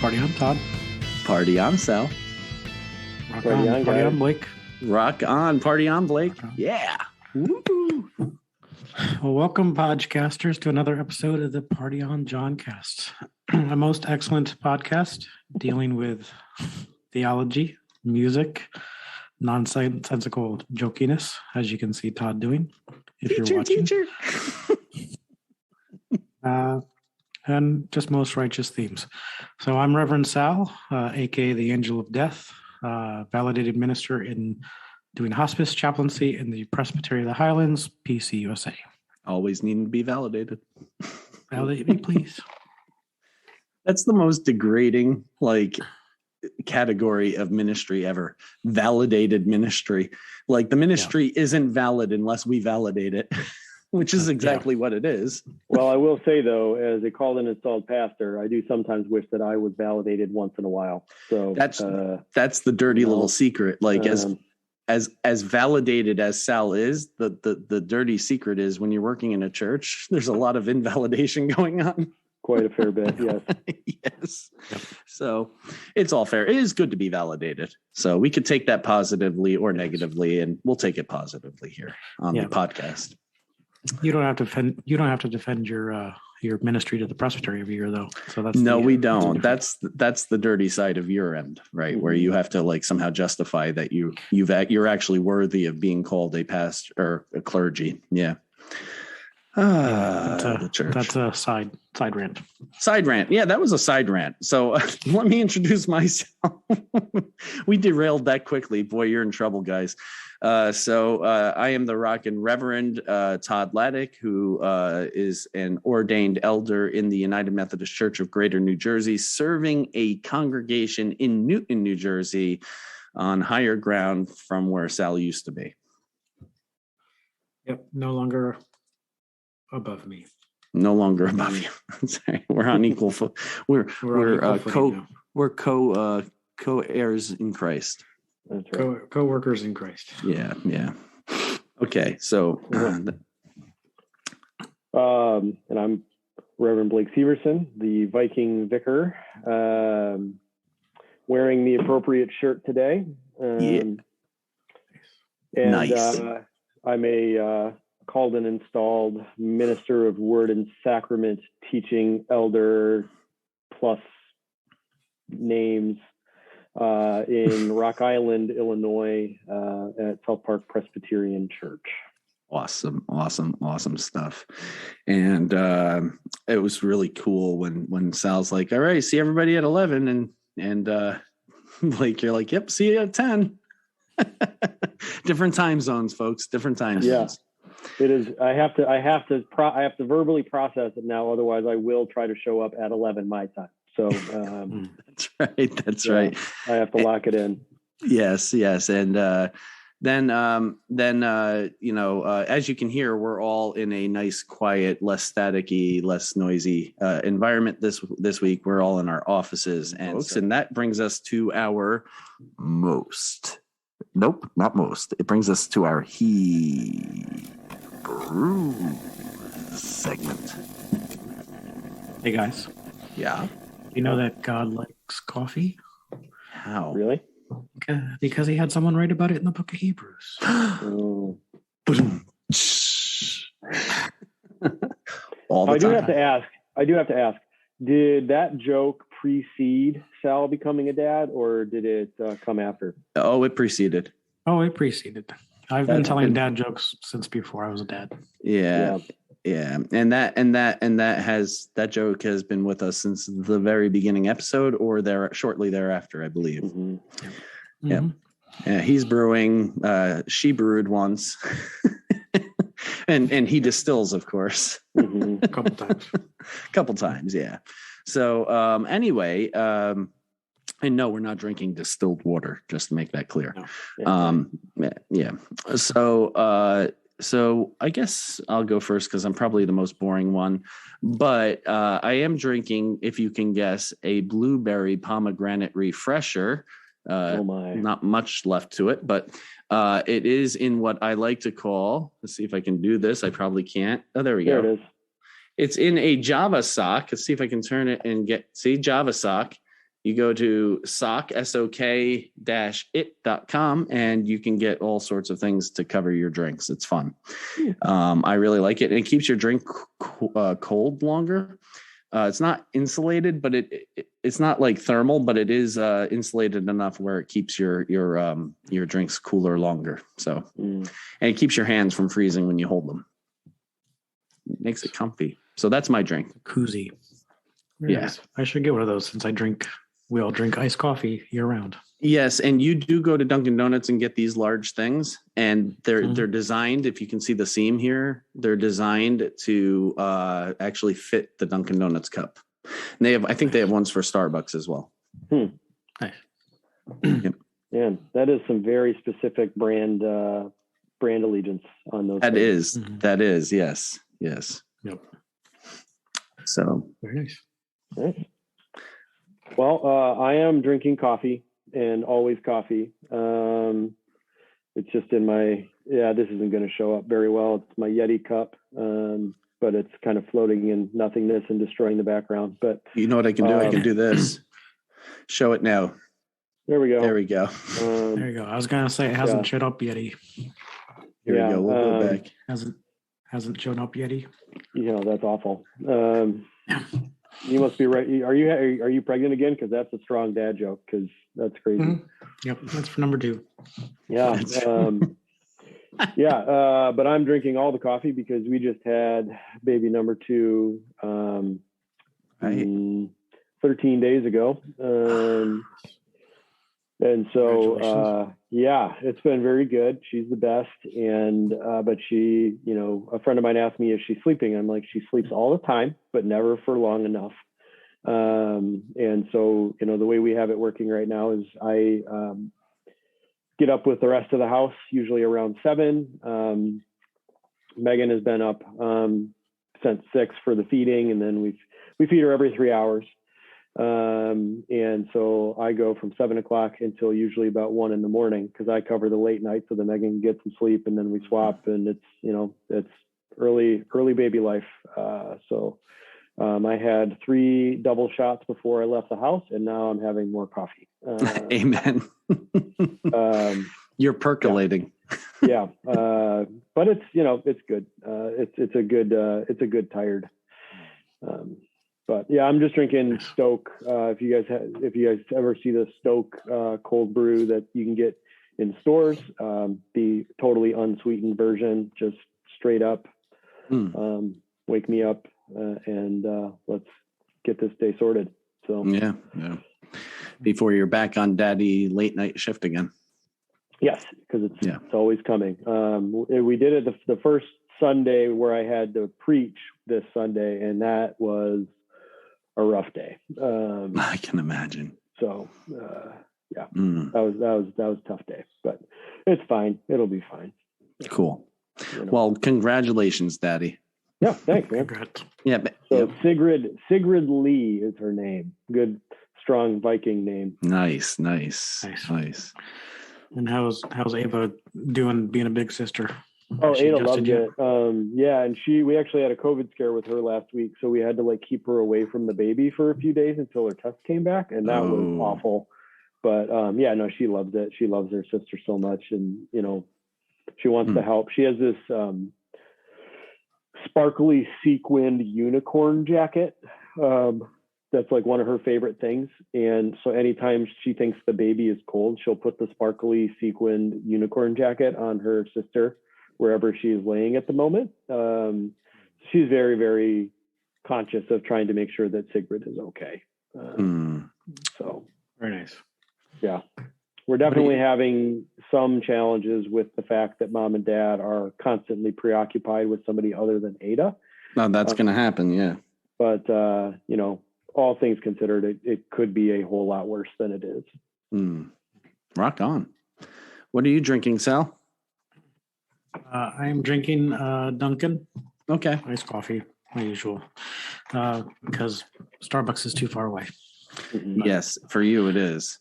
Party on, Todd. Party on, Sal. Rock on, party on, Blake. Rock on, party on, Blake. Yeah. Woo-hoo. Well, welcome, podcasters, to another episode of the Party on Johncast, a most excellent podcast dealing with theology, music, nonsensical jokiness, as you can see Todd doing, if you're watching. And just most righteous themes. So I'm Reverend Sal, aka the Angel of Death, validated minister in doing hospice chaplaincy in the Presbytery of the Highlands, PC USA. Always needing to be validated. Validate me, please. That's the most degrading, category of ministry ever. Validated ministry. Like the ministry isn't valid unless we validate it. Which is exactly what it is. Well, I will say, though, as a called and installed pastor, I do sometimes wish that I was validated once in a while. So that's the dirty little secret. As validated as Sal is, the dirty secret is when you're working in a church, there's a lot of invalidation going on. Quite a fair bit, yes. Yes. So it's all fair. It is good to be validated. So we could take that positively or negatively, and we'll take it positively here on the podcast. You don't have to defend your ministry to the presbytery every year, though. So that's we don't. That's the dirty side of your end, right? Mm-hmm. Where you have to somehow justify that you're actually worthy of being called a pastor or a clergy. Yeah. The church. That's a side rant. Side rant. Yeah, that was a side rant. So let me introduce myself. We derailed that quickly. Boy, you're in trouble, guys. So I am the Rockin Reverend Todd, who is an ordained elder in the United Methodist Church of Greater New Jersey, serving a congregation in Newton, New Jersey, on higher ground from where Sal used to be. Yep, no longer above me. No longer above you. Sorry, we're on equal foot. We're co-heirs in Christ. That's right. Co-workers in Christ. Yeah. Okay, so and I'm Reverend Blake Severson, the Viking vicar, wearing the appropriate shirt today. And nice. I'm a called and installed minister of word and sacrament, teaching elder plus names in Rock Island, Illinois, at South Park Presbyterian Church. Awesome stuff. And it was really cool when Sal's like, all right, see everybody at 11, and like you're like, yep, see you at 10. Different time zones, folks. Different time zones. It is. I have to verbally process it now. Otherwise, I will try to show up at 11 my time. So that's right. I have to lock it in. Yes. And then as you can hear, we're all in a nice, quiet, less staticky, less noisy environment this week. We're all in our offices, and that brings us to our most. Nope, not most. It brings us to our Brew segment. Hey guys. Yeah. You know that God likes coffee? How? Really? Because he had someone write about it in the book of Hebrews. All the I do time. have to ask. Did that joke precede Sal becoming a dad, or did it come after? Oh, it preceded. It preceded. I've been telling dad jokes since before I was a dad. Yeah. And that joke has been with us since the very beginning episode, or shortly thereafter, I believe. Mm-hmm. Yeah. Mm-hmm. Yeah. He's brewing. She brewed once, and he distills, of course, mm-hmm. A couple times. Yeah. So anyway, and no, we're not drinking distilled water, just to make that clear. No. Yeah. So I guess I'll go first because I'm probably the most boring one. But I am drinking, if you can guess, a blueberry pomegranate refresher. Not much left to it, but it is in what I like to call, let's see if I can do this. I probably can't. Oh, there we go. There it is. It's in a Java sock. Let's see if I can turn it and see Java sock You go to STOK-it.com and you can get all sorts of things to cover your drinks. It's fun. I really like it. And it keeps your drink cold longer. It's not insulated, but it's not like thermal, but it is insulated enough where it keeps your drinks cooler longer. So, and it keeps your hands from freezing when you hold them. It makes it comfy. So that's my drink. Koozie. Yes, I should get one of those since we all drink iced coffee year round. Yes, and you do go to Dunkin' Donuts and get these large things, and they're designed. If you can see the seam here, they're designed to actually fit the Dunkin' Donuts cup. And I think they have ones for Starbucks as well. Nice. Yep. Yeah, that is some very specific brand allegiance on those. That is, yes. Yep. So very nice. Nice. Well, I am drinking coffee and always coffee. It's just in my, this isn't going to show up very well. It's my Yeti cup, but it's kind of floating in nothingness and destroying the background. But you know what I can do? I can do this. Show it now. There we go. There we go. There you go. I was going to say it hasn't showed up Yeti. Here we go. We'll go back. Hasn't shown up Yeti. That's awful. You must be right. Are you pregnant again? Because that's a strong dad joke. Because that's crazy. Mm-hmm. Yep, that's for number 2. Yeah, but I'm drinking all the coffee because we just had baby number 2 13 days ago, and so it's been very good. She's the best, and but she, a friend of mine asked me if she's sleeping. I'm like, she sleeps all the time, but never for long enough. And so, the way we have it working right now is I get up with the rest of the house, usually around 7. Megan has been up since 6 for the feeding, and then we feed her every 3 hours. And so I go from 7 o'clock until usually about 1 in the morning, because I cover the late night so that Megan can get some sleep, and then we swap, and it's early baby life. I had 3 double shots before I left the house, and now I'm having more coffee. Amen. You're percolating. But it's, it's good. It's a good tired. But yeah, I'm just drinking STŌK. If you guys ever see the STŌK cold brew that you can get in stores, the totally unsweetened version, just straight up, wake me up, and let's get this day sorted. So yeah. Before you're back on daddy late night shift again. Yes, because it's always coming. We did it the first Sunday where I had to preach this Sunday, and that was a rough day. I can imagine. So that was a tough day, but it's fine. It'll be fine. Cool. Well, congratulations, Daddy. Yeah, thanks, man. Congrats. Yeah. So Sigrid Lee is her name. Good, strong Viking name. Nice. And how's Ava doing being a big sister? Oh, Ada loved it. And we actually had a COVID scare with her last week, so we had to keep her away from the baby for a few days until her test came back, and that was awful. But she loves it. She loves her sister so much, and she wants to help. She has this sparkly sequined unicorn jacket that's one of her favorite things, and so anytime she thinks the baby is cold, she'll put the sparkly sequined unicorn jacket on her sister wherever she is laying at the moment. She's very, very conscious of trying to make sure that Sigrid is okay. So very nice. Yeah. We're definitely having some challenges with the fact that mom and dad are constantly preoccupied with somebody other than Ada. No, that's going to happen. Yeah. But, all things considered, it could be a whole lot worse than it is. Rock on. What are you drinking, Sal? I am drinking Dunkin. Okay. Iced coffee, my usual, because Starbucks is too far away. Yes, for you it is.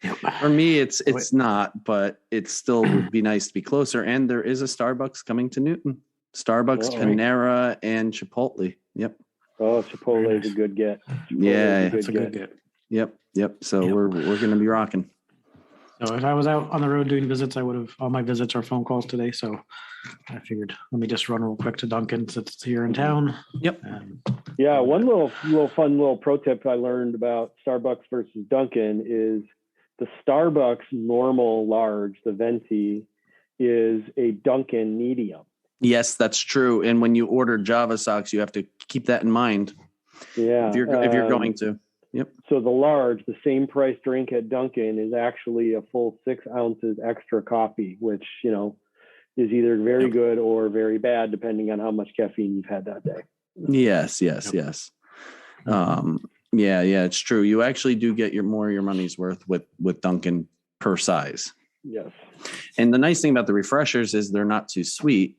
Yep. For me, it's not, but it still would be nice to be closer. And there is a Starbucks coming to Newton. Starbucks, Panera, and Chipotle. Yep. Oh, Chipotle is a good get. It's a good get. Yep. So we're going to be rocking. So if I was out on the road doing visits, I would have, all my visits are phone calls today. So I figured, let me just run real quick to Dunkin since it's here in town. Yep. Yeah. One little fun pro tip I learned about Starbucks versus Dunkin is the Starbucks normal large, the venti, is a Dunkin medium. Yes, that's true. And when you order Java socks, you have to keep that in mind. Yeah. If you're going to. Yep. So the large, the same price drink at Dunkin is actually a full 6 ounces extra coffee, which, is either very good or very bad, depending on how much caffeine you've had that day. Yes. Yeah, it's true. You actually do get your money's worth with Dunkin per size. Yes. And the nice thing about the refreshers is they're not too sweet.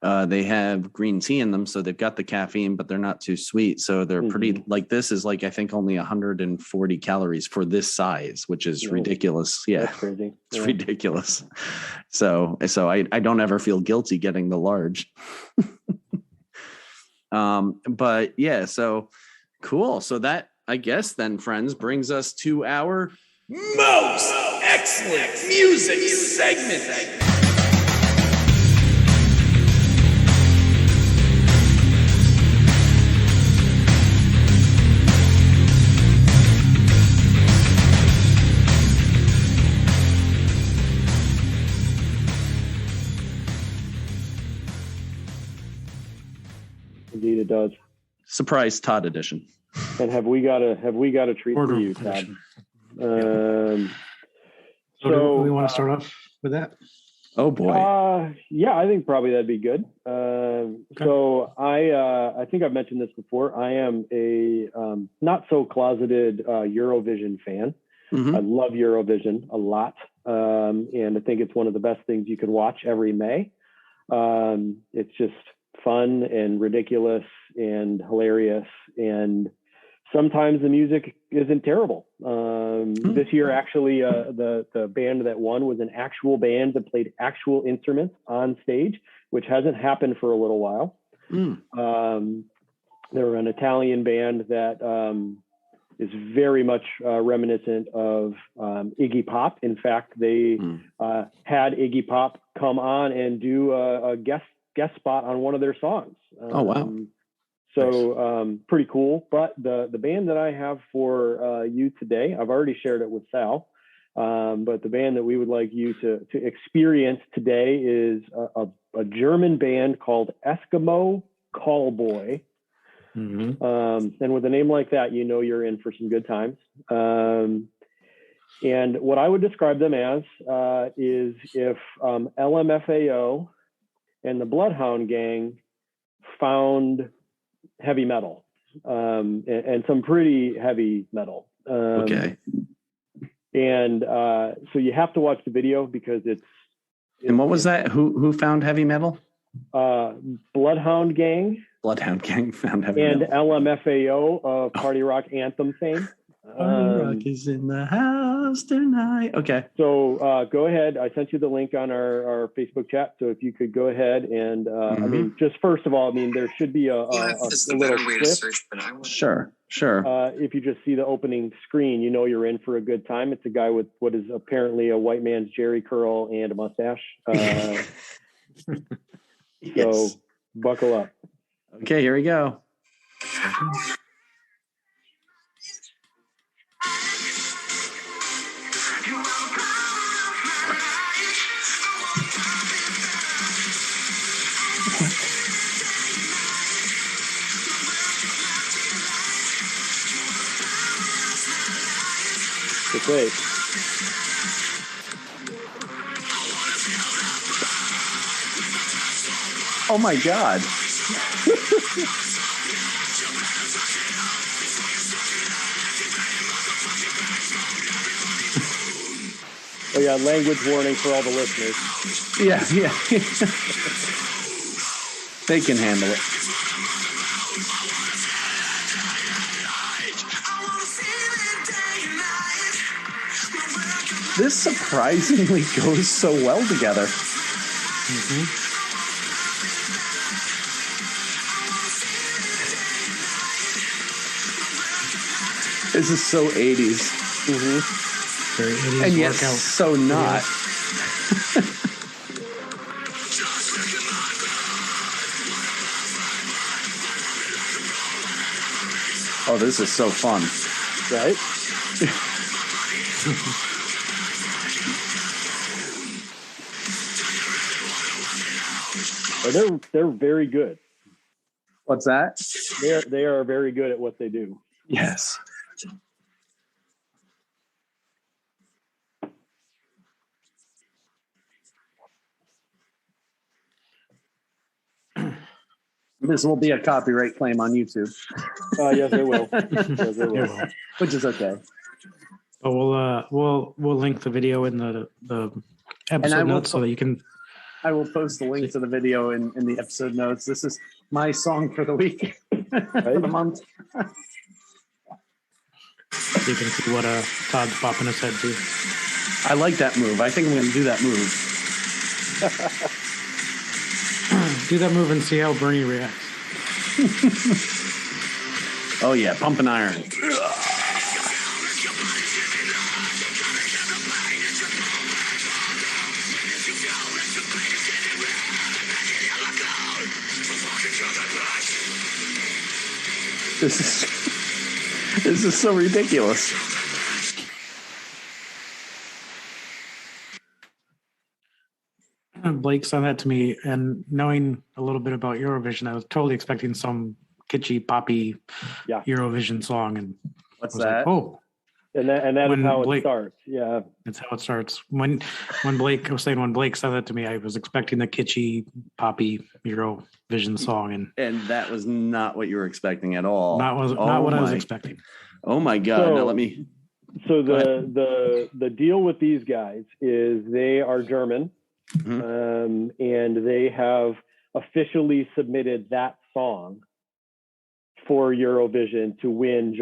They have green tea in them, so they've got the caffeine, but they're not too sweet. So they're pretty, like, this is like, I think only 140 calories for this size, which is ridiculous. Yeah. That's crazy. It's ridiculous. So I don't ever feel guilty getting the large. But yeah, so cool. So that, I guess then, friends, brings us to our most excellent music segment. Indeed, it does. Surprise Todd edition. And have we got a treat for you, Todd? So do we want to start off with that? Oh boy. Yeah, I think probably that'd be good. So I think I've mentioned this before. I am a not so closeted Eurovision fan. Mm-hmm. I love Eurovision a lot, and I think it's one of the best things you can watch every May. It's just fun and ridiculous and hilarious, and sometimes the music isn't terrible. This year, actually, the band that won was an actual band that played actual instruments on stage, which hasn't happened for a little while. They were an Italian band that is very much reminiscent of Iggy Pop. In fact, they had Iggy Pop come on and do a guest spot on one of their songs. Oh, wow. So pretty cool. But the band that I have for you today, I've already shared it with Sal, but the band that we would like you to experience today is a German band called Eskimo Callboy. And with a name like that, you're in for some good times. And what I would describe them as is if LMFAO and the Bloodhound Gang found heavy metal, and some pretty heavy metal. Okay. And so you have to watch the video because it's. And what was that? Who found heavy metal? Bloodhound Gang. Bloodhound Gang found heavy and metal. And LMFAO of Party Rock Anthem fame. Party Rock is in the house tonight. Okay. So go ahead. I sent you the link on our Facebook chat. So if you could go ahead and, I mean, just first of all, I mean, there should be a little clip. Sure. If you just see the opening screen, you're in for a good time. It's a guy with what is apparently a white man's Jerry curl and a mustache. So buckle up. Okay, here we go. Great. Oh my God. Oh yeah, language warning for all the listeners. Yeah. They can handle it. This surprisingly goes so well together. This is so 80s. Mm-hmm. Very 80s And yet workout. so not. Oh, this is so fun. Right? They're very good. What's that? They are very good at what they do. Yes. This will be a copyright claim on YouTube. Yes, they will. Yes, they will. Which is okay. But we'll link the video in the episode notes so that you can. I will post the link to the video in the episode notes. This is my song for the week, for the month. So you can see what Todd's popping his head to. I like that move. I think I'm going to do that move. Do that move and see how Bernie reacts. Oh yeah, pumping iron. This is so ridiculous. Blake sent that to me, and knowing a little bit about Eurovision, I was totally expecting some kitschy, poppy Eurovision song. And what's I was that? like, oh, and that is how it starts. Yeah, that's how it starts. When Blake sent that to me, I was expecting the kitschy, poppy Eurovision song, and that was not what you were expecting at all. Not what I was expecting. Oh my God! So, now let me. So the deal with these guys is they are German. Mm-hmm. And they have officially submitted that song for Eurovision to win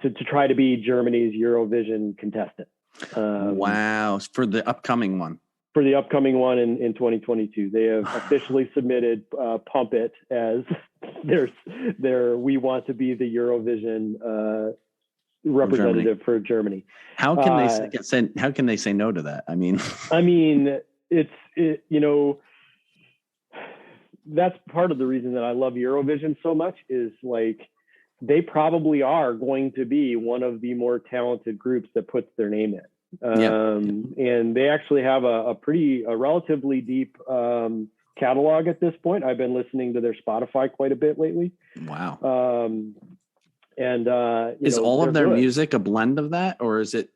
to try to be Germany's Eurovision contestant. Wow. For the upcoming one. For the upcoming one in 2022. They have officially submitted Pump It as their we want to be the Eurovision representative for Germany. How can they say no to that? I mean that's part of the reason that I love Eurovision so much is like they probably are going to be one of the more talented groups that puts their name in. And they actually have a relatively deep catalog at this point. I've been listening to their Spotify quite a bit lately. Wow. And is all of their music a blend of that, or is that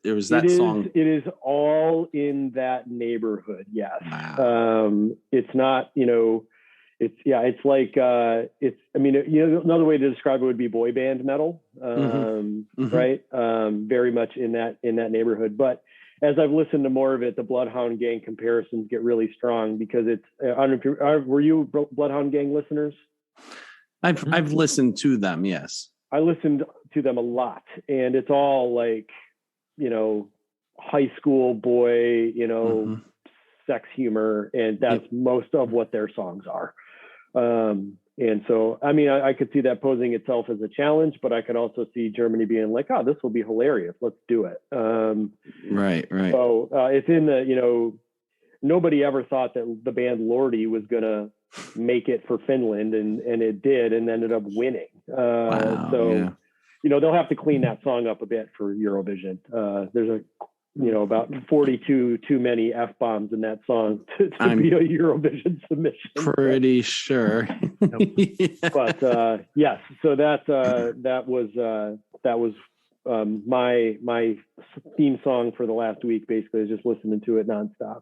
song? It is all in that neighborhood. Yes. Wow. It's not, it's like another way to describe it would be boy band metal, right? Very much in that neighborhood. But as I've listened to more of it, the Bloodhound Gang comparisons get really strong because it's. I don't know if were you Bloodhound Gang listeners? I've listened to them. Yes. I listened to them a lot, and it's all like, high school boy, sex humor, and that's most of what their songs are. And so, I could see that posing itself as a challenge, but I could also see Germany being like, oh, this will be hilarious. Let's do it. Right. So it's in the, nobody ever thought that the band Lordi was going to make it for Finland, and it did, and ended up winning. They'll have to clean that song up a bit for Eurovision. There's about 42 too many F-bombs in that song to be a Eurovision submission. Pretty sure. But yes, so that was my theme song for the last week. Basically, I was just listening to it nonstop.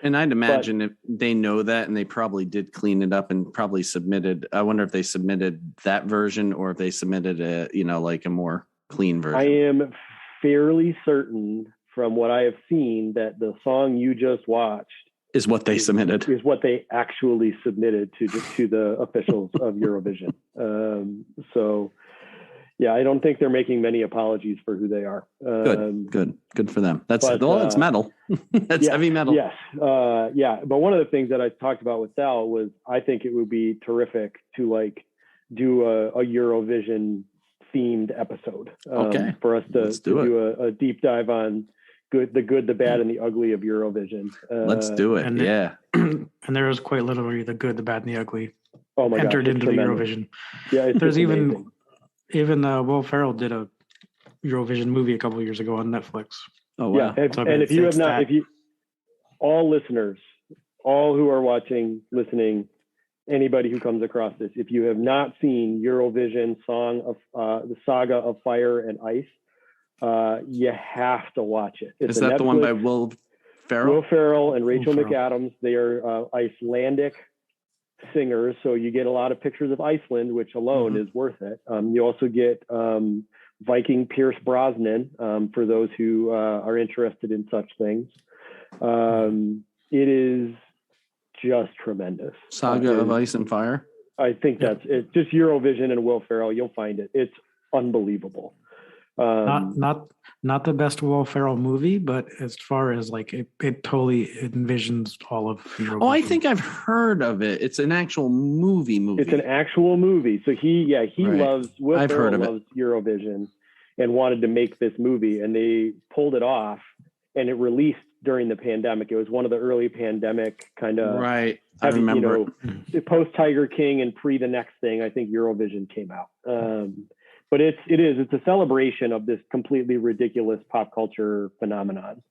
And I'd imagine if they know that, and they probably did clean it up and probably submitted. I wonder if they submitted that version or if they submitted a more clean version. I am fairly certain from what I have seen that the song you just watched is what they submitted. Is what they actually submitted to the officials of Eurovision. So. Yeah, I don't think they're making many apologies for who they are. Good for them. It's metal. That's heavy metal. Yes. But one of the things that I talked about with Sal was I think it would be terrific to do a Eurovision themed episode. Okay. For us to do a deep dive on the good, the bad, and the ugly of Eurovision. Let's do it. And there is quite literally the good, the bad, and the ugly. Oh my entered gosh, into tremendous. the Eurovision. Yeah, there's amazing. even Will Ferrell did a Eurovision movie a couple of years ago on Netflix. Oh wow! Yeah, and if you have not, all listeners, all who are watching, listening, anybody who comes across this, if you have not seen Eurovision Song of the Saga of Fire and Ice, you have to watch it. Is that the one by Will Ferrell? Will Ferrell and Rachel McAdams. They are Icelandic singers, so you get a lot of pictures of Iceland, which alone is worth it. You also get Viking Pierce Brosnan for those who are interested in such things. It is just tremendous. Saga of Ice and Fire. I think that's it. Just Eurovision and Will Ferrell, you'll find it. It's unbelievable. Not the best Will Ferrell movie, but as far as like it totally envisions all of Eurovision. Oh, I think I've heard of it. It's an actual movie. It's an actual movie. So he loves Will Ferrell loves Eurovision and wanted to make this movie, and they pulled it off, and it released during the pandemic. It was one of the early pandemic kind of right. I remember post Tiger King and pre the next thing. I think Eurovision came out. But it's a celebration of this completely ridiculous pop culture phenomenon.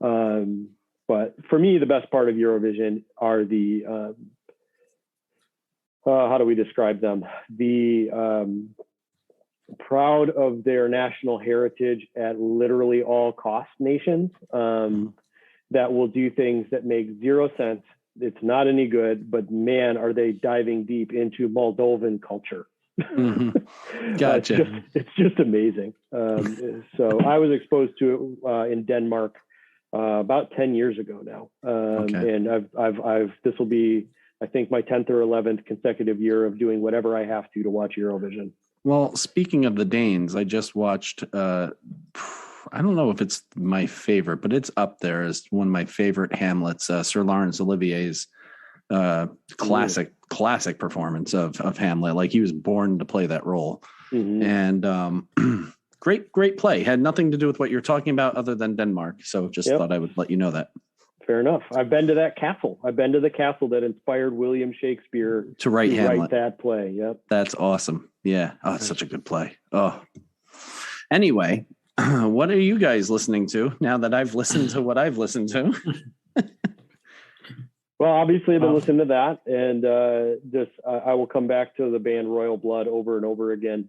But for me, the best part of Eurovision are the how do we describe them? The proud of their national heritage at literally all cost nations that will do things that make zero sense. It's not any good, but man, are they diving deep into Moldovan culture. Gotcha. It's just amazing. So I was exposed to it in Denmark about 10 years ago now. And I've this will be, I think, my 10th or 11th consecutive year of doing whatever I have to watch Eurovision. Well, speaking of the Danes, I just watched, I don't know if it's my favorite, but it's up there as one of my favorite Hamlets, Sir Laurence Olivier's classic performance of Hamlet. Like he was born to play that role. And great play. Had nothing to do with what you're talking about other than Denmark. So just thought I would let you know that. Fair enough. I've been to that castle. I've been to the castle that inspired William Shakespeare to write Hamlet. That play. Yep. That's awesome. Yeah. Oh, it's such a good play. Oh, anyway, what are you guys listening to now that I've listened to what I've listened to? Well, obviously I've been listening to that, and I will come back to the band Royal Blood over and over again.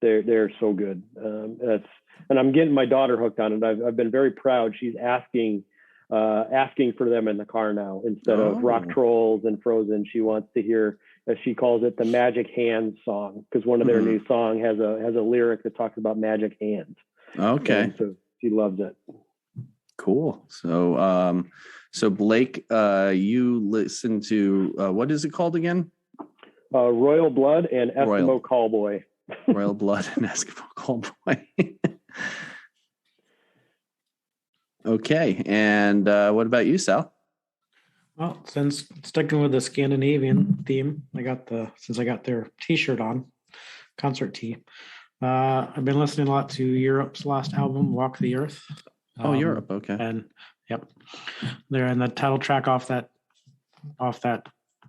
They're so good. And I'm getting my daughter hooked on it. I've been very proud. She's asking for them in the car now instead of Rock Trolls and Frozen. She wants to hear, as she calls it, the Magic Hands song, because one of their new song has a lyric that talks about magic hands. Okay. And so she loves it. Cool. So Blake, you listen to what is it called again? Royal Blood and Eskimo Callboy. Royal Blood and Eskimo Callboy. Okay, and what about you, Sal? Well, since sticking with the Scandinavian theme, since I got their T-shirt on, concert tee. I've been listening a lot to Europe's last album, Walk the Earth. Europe, okay. And they're in the title track off that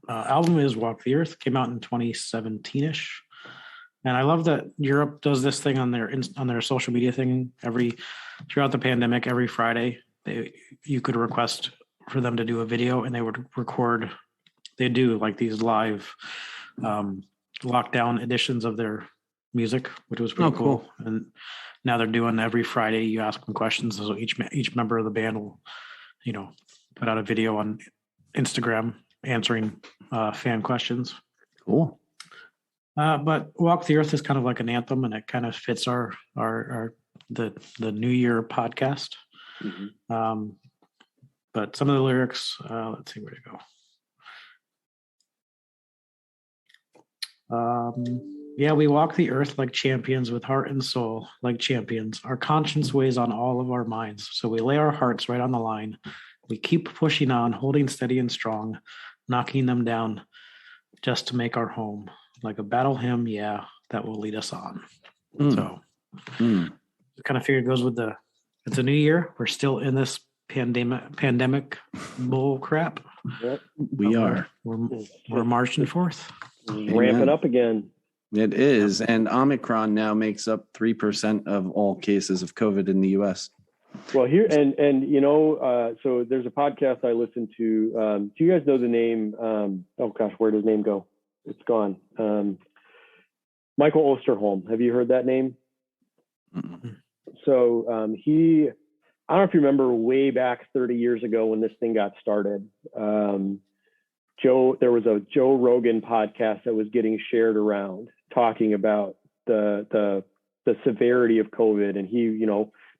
album is Walk the Earth. Came out in 2017-ish. And I love that Europe does this thing on their social media thing throughout the pandemic. Every Friday, you could request for them to do a video, and they would record. They do like these live lockdown editions of their music, which was pretty cool. And now they're doing every Friday. You ask them questions, so each member of the band will, put out a video on Instagram answering fan questions. Cool. But Walk the Earth is kind of like an anthem, and it kind of fits our the New Year podcast. But some of the lyrics, let's see where to go. We walk the earth like champions with heart and soul, like champions. Our conscience weighs on all of our minds, so we lay our hearts right on the line. We keep pushing on, holding steady and strong, knocking them down just to make our home. Like a battle hymn, that will lead us on. Mm. So I kind of figure it goes with it's a new year. We're still in this pandemic bull crap. Yep. We are. We're marching forth. Ramping up again. It is. And Omicron now makes up 3% of all cases of COVID in the US. Well, here and so there's a podcast I listen to. Do you guys know the name? Oh gosh, where does his name go? It's gone. Michael Osterholm. Have you heard that name? Mm-hmm. So I don't know if you remember way back 30 years ago when this thing got started. There was a Joe Rogan podcast that was getting shared around talking about the severity of COVID, and he,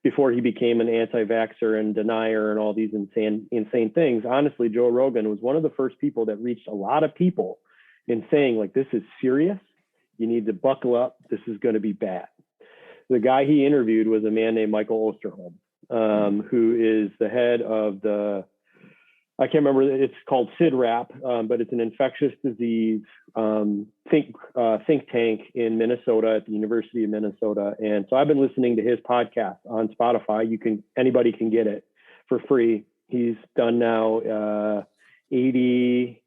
before he became an anti-vaxxer and denier and all these insane things, honestly, Joe Rogan was one of the first people that reached a lot of people in saying, like, this is serious. You need to buckle up. This is going to be bad. The guy he interviewed was a man named Michael Osterholm, who is the head of I can't remember, it's called CIDRAP, but it's an infectious disease think tank in Minnesota at the University of Minnesota. And so I've been listening to his podcast on Spotify. Anybody can get it for free. He's done now 90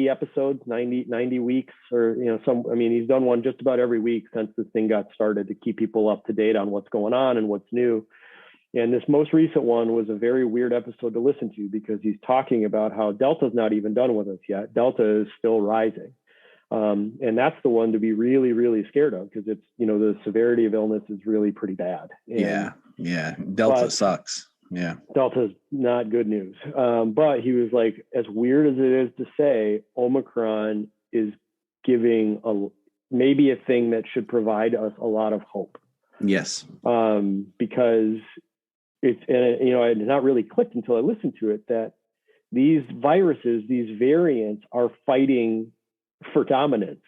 episodes, 90 weeks, or, he's done one just about every week since this thing got started to keep people up to date on what's going on and what's new. And this most recent one was a very weird episode to listen to because he's talking about how Delta's not even done with us yet. Delta is still rising. And that's the one to be really, really scared of because it's, the severity of illness is really pretty bad. And, yeah. Delta sucks. Yeah. Delta's not good news. But he was like, as weird as it is to say, Omicron is giving maybe a thing that should provide us a lot of hope. Yes. Because it not really clicked until I listened to it that these viruses, these variants are fighting for dominance.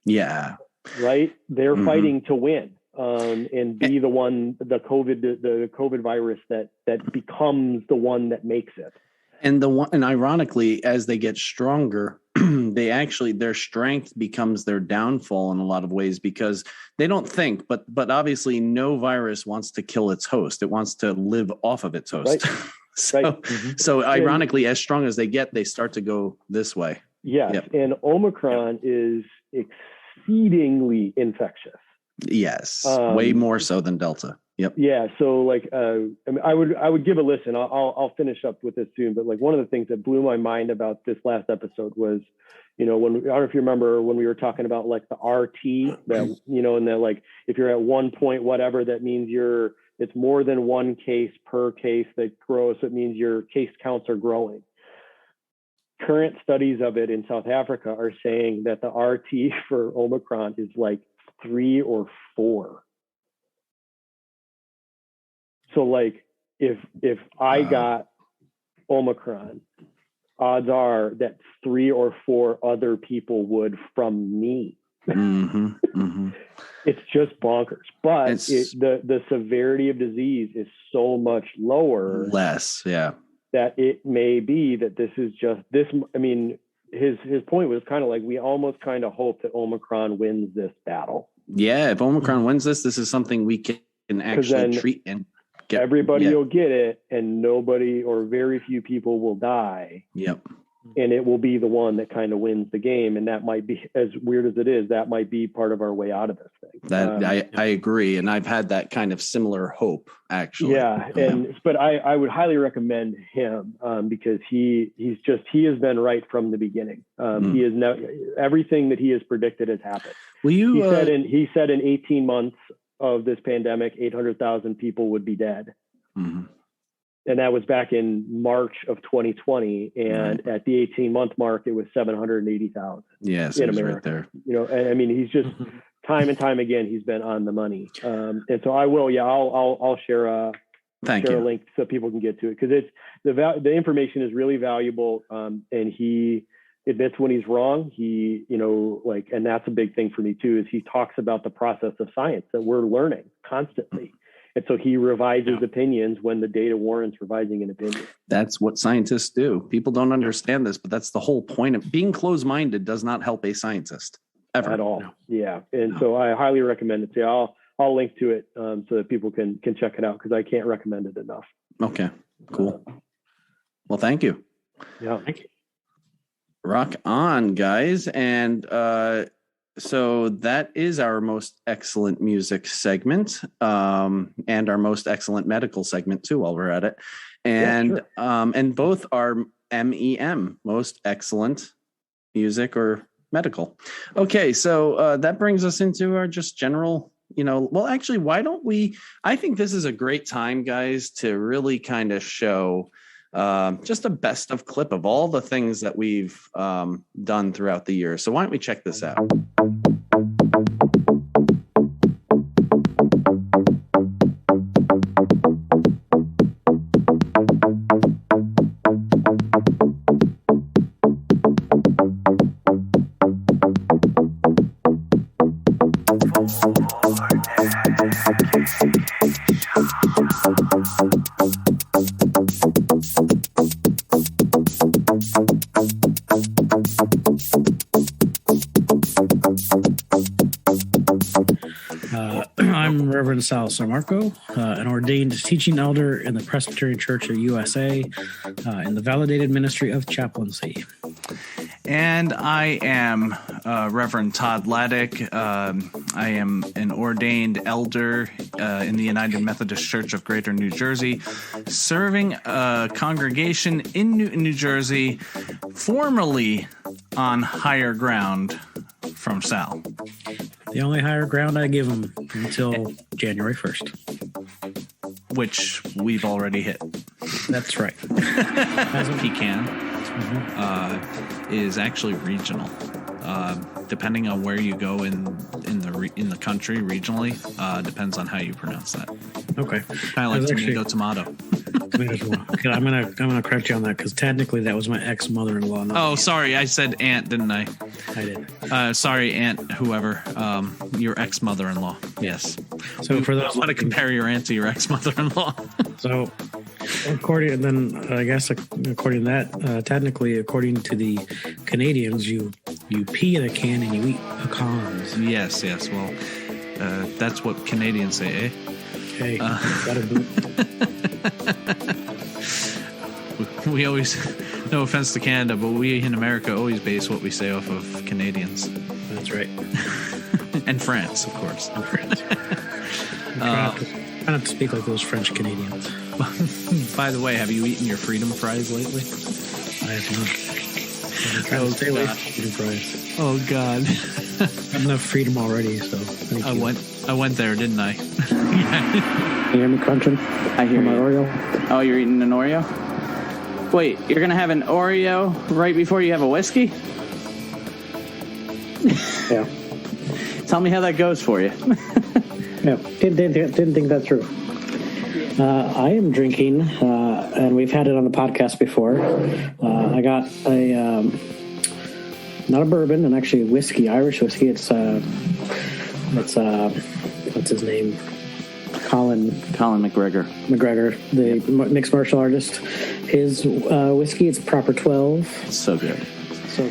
Yeah. Right. They're fighting to win. And be the one, the COVID virus that becomes the one that makes it. And ironically, as they get stronger, their strength becomes their downfall in a lot of ways because they don't think, but obviously no virus wants to kill its host. It wants to live off of its host. Right. So ironically, as strong as they get, they start to go this way. Yes. Yep. And Omicron is exceedingly infectious. Yes. Way more so than Delta. Yep. Yeah. So I would give a listen. I'll finish up with this soon. But one of the things that blew my mind about this last episode was, I don't know if you remember when we were talking about the RT that, and that if you're at 1 point, whatever, that means it's more than one case per case that grows. So it means your case counts are growing. Current studies of it in South Africa are saying that the RT for Omicron is 3 or 4. So if I got Omicron, odds are that 3 or 4 other people would from me. It's just bonkers. But the severity of disease is so much less. Yeah. That it may be that this is just this. I mean, his point was kind of we almost kind of hope that Omicron wins this battle. Yeah. If Omicron wins this is something we can actually treat and everybody will get it and nobody or very few people will die. Yep. And it will be the one that kind of wins the game. And that might be, as weird as it is, that might be part of our way out of this thing. I agree. And I've had that kind of similar hope, actually. Yeah. But I would highly recommend him because he has been right from the beginning. He is now, everything that he has predicted has happened. He said in 18 months of this pandemic, 800,000 people would be dead. Mm-hmm. And that was back in March of 2020. And at the 18-month mark, it was 780,000 in America. Right there. I mean, he's just time and time again, he's been on the money. And so I'll share a link so people can get to it. Because the information is really valuable. And he admits when he's wrong. And that's a big thing for me too, is he talks about the process of science that we're learning constantly. And so he revises opinions when the data warrants revising an opinion. That's what scientists do. People don't understand this, but that's the whole point of being closed-minded does not help a scientist. ever at all. No. Yeah, and so I highly recommend it. So I'll link to it so that people can check it out because I can't recommend it enough. Okay, cool. Well, thank you. Yeah, Thank you. Rock on, guys. And so that is our most excellent music segment, and our most excellent medical segment too, while we're at it. And and both are MEM, most excellent music or medical. Okay, so that brings us into our just general, well, actually, why don't I think this is a great time, guys, to really kind of show just a best of clip of all the things that we've done throughout the year. So why don't we check this out? I'm Reverend Sal Marco, an ordained teaching elder in the Presbyterian Church of USA in the validated ministry of chaplaincy. And I am Reverend Todd Laddick. I am an ordained elder in the United Methodist Church of Greater New Jersey, serving a congregation in Newton, New Jersey, formerly on higher ground from Sal. The only higher ground I give them until January 1st. Which we've already hit. That's right. Pecan is actually regional. Depending on where you go in the country, regionally, depends on how you pronounce that. Okay. Kind of like tomato. Okay, I'm gonna correct you on that because technically that was my ex-mother-in-law. Oh, sorry, I said aunt, didn't I? I did. Sorry, aunt, whoever. Your ex-mother-in-law. Yes. So for those, how to compare your aunt to your ex-mother-in-law? So according to that, technically, according to the Canadians, you pee in a can and you eat pecans. Yes. Well, that's what Canadians say, eh? Hey, got a boot. We always, no offense to Canada, but we in America always base what we say off of Canadians. That's right. And France, of course. And France. Try not to speak like those French Canadians. By the way, have you eaten your freedom fries lately? I have not. I'm trying to stay away from freedom fries. Oh God. I have enough freedom already, so thank you. I went there, didn't I? You hear me crunching? I hear my Oreo. Oh, you're eating an Oreo? Wait, you're going to have an Oreo right before you have a whiskey? Yeah. Tell me how that goes for you. Yeah, didn't think that through. I am drinking, and we've had it on the podcast before. I got a, not a bourbon, and actually a whiskey, Irish whiskey. It's what's his name? Colin McGregor, the mixed martial artist. His whiskey, it's Proper 12. So good.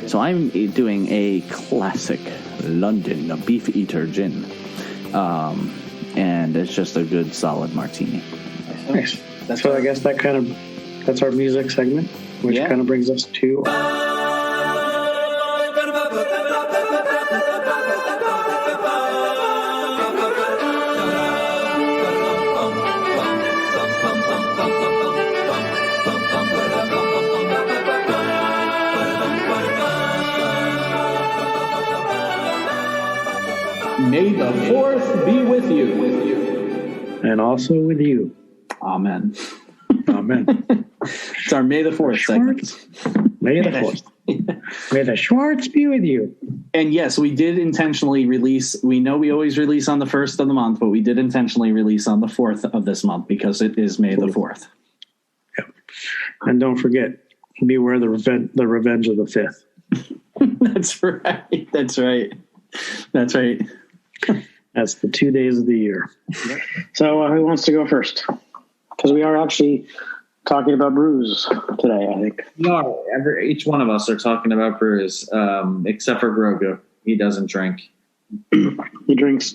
So I'm doing a classic London Beef Eater gin, and it's just a good solid martini. Nice. So I guess that's our music segment, which kind of brings us to. May the 4th be with you. And also with you. Amen. Amen. It's our May the 4th segment. May the 4th. May the Schwartz be with you. And yes, we did intentionally release. We know we always release on the 1st of the month, but we did intentionally release on the 4th of this month because it is May the 4th. Yep. And don't forget, beware the revenge of the 5th. That's right. That's right. That's right. That's the 2 days of the year. Yep. So who wants to go first? Because we are actually talking about brews today, I think. No, each one of us are talking about brews, except for Grogu. He doesn't drink. He drinks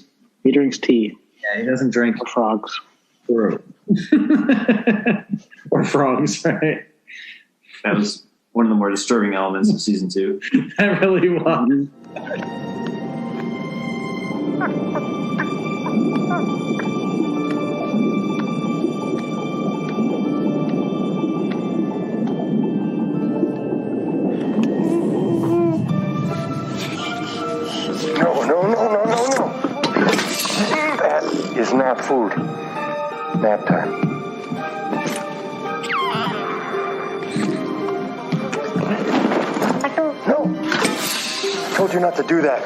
tea. Yeah, he doesn't drink or frogs. Brew. Or frogs, right? That was one of the more disturbing elements of season 2. That really was. No. That is not food. Nap time. No. I told you not to do that.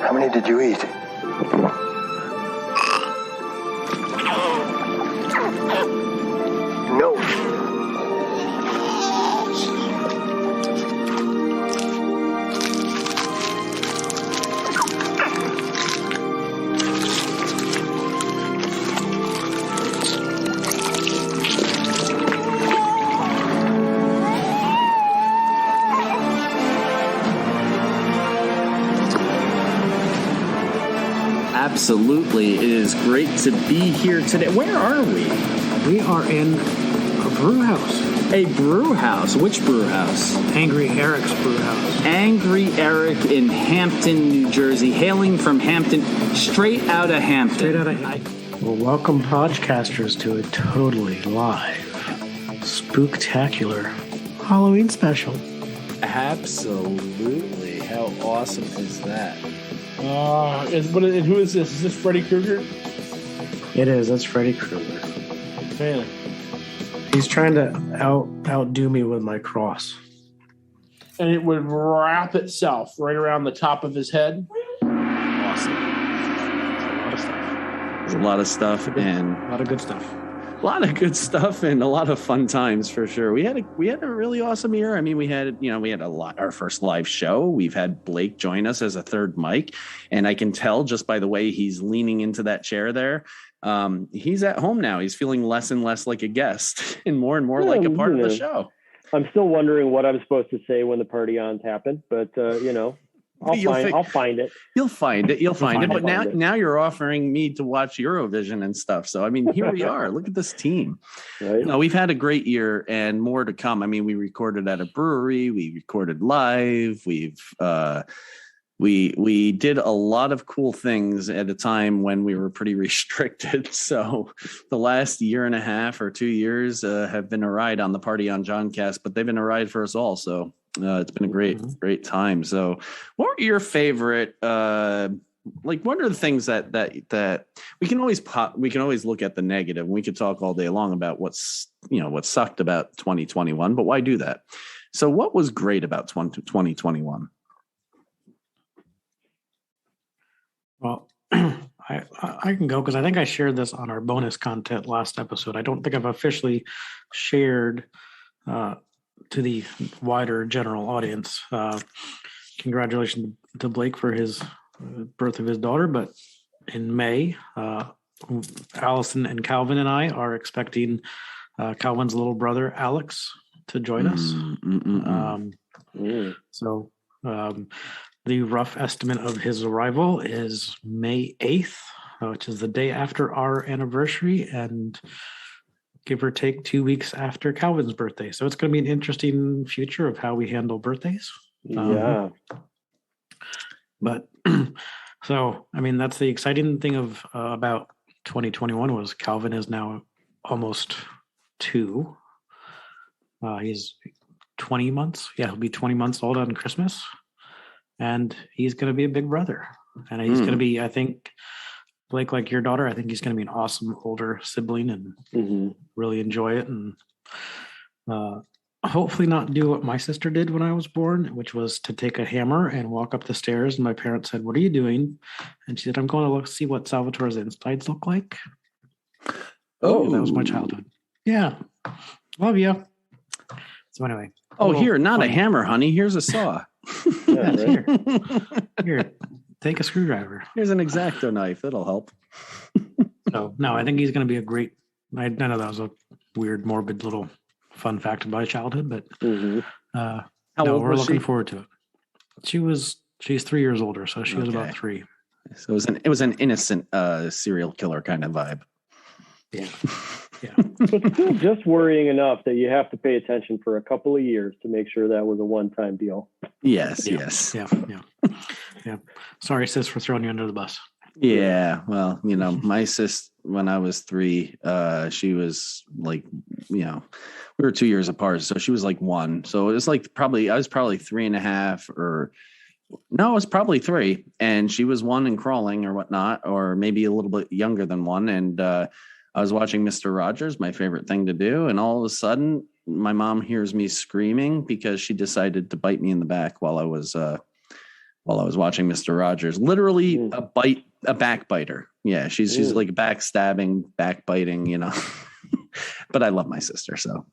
How many did you eat? No. Absolutely. It is great to be here today. Where are we? We are in a brew house. A brew house. Which brew house? Angry Eric's brew house. Angry Eric in Hampton, New Jersey, hailing from Hampton, straight out of Hampton. Well, welcome, podcasters, to a totally live, spooktacular Halloween special. Absolutely. How awesome is that? Who is this? Is this Freddy Krueger? It is. That's Freddy Krueger. Really? He's trying to outdo me with my cross. And it would wrap itself right around the top of his head. Awesome. There's a lot of stuff and a lot of good stuff. A lot of good stuff and a lot of fun times for sure. We had a really awesome year. I mean, we had our first live show. We've had Blake join us as a third mic, and I can tell just by the way he's leaning into that chair there. He's at home now. He's feeling less and less like a guest and more like a part of the show. I'm still wondering what I'm supposed to say when the party ons happen, but I'll find it. You'll find it. But now you're offering me to watch Eurovision and stuff. So, I mean, here we are. Look at this team. Right. No, we've had a great year and more to come. I mean, we recorded at a brewery. We recorded live. We did a lot of cool things at a time when we were pretty restricted. So the last year and a half or 2 years have been a ride on the Party on Johncast, but they've been a ride for us all. So it's been a great time. So what were your favorite, what are the things that we can always look at the negative, and we could talk all day long about what sucked about 2021, but why do that? So what was great about 2021? Well, I can go because I think I shared this on our bonus content last episode. I don't think I've officially shared to the wider general audience. Congratulations to Blake for his birth of his daughter. But in May, Allison and Calvin and I are expecting Calvin's little brother, Alex, to join us. So the rough estimate of his arrival is May 8th, which is the day after our anniversary, and give or take 2 weeks after Calvin's birthday. So it's going to be an interesting future of how we handle birthdays. Yeah. But so, I mean, that's the exciting thing of about 2021 was Calvin is now almost 2. He's 20 months. Yeah, he'll be 20 months old on Christmas. And he's going to be a big brother. And he's going to be, I think, Blake, like your daughter, I think he's going to be an awesome older sibling and really enjoy it. And hopefully not do what my sister did when I was born, which was to take a hammer and walk up the stairs. And my parents said, "What are you doing?" And she said, "I'm going to see what Salvatore's insides look like." Oh, that was my childhood. Yeah. Love you. So anyway. Oh, here, not a hammer, honey. Here's a saw. Yeah, here, take a screwdriver. Here's an X-Acto knife. It'll help. So, no, I think he's going to be a great. I know that was a weird, morbid little fun fact of my childhood, but How old we're was looking she? forward to it. She's 3 years older, so she was about 3. So it was an innocent serial killer kind of vibe. Yeah. Yeah. But still just worrying enough that you have to pay attention for a couple of years to make sure that was a one-time deal. Yes. Yeah. Sorry, sis, for throwing you under the bus. Yeah. Well, my sis, when I was 3, she was like, we were 2 years apart. So she was like 1. So it was like I was probably 3.5 no, it was probably 3. And she was 1 and crawling or whatnot, or maybe a little bit younger than 1. And, I was watching Mr. Rogers, my favorite thing to do. And all of a sudden my mom hears me screaming because she decided to bite me in the back while I was watching Mr. Rogers. Literally a backbiter. Yeah. She's like backstabbing, backbiting, but I love my sister. So,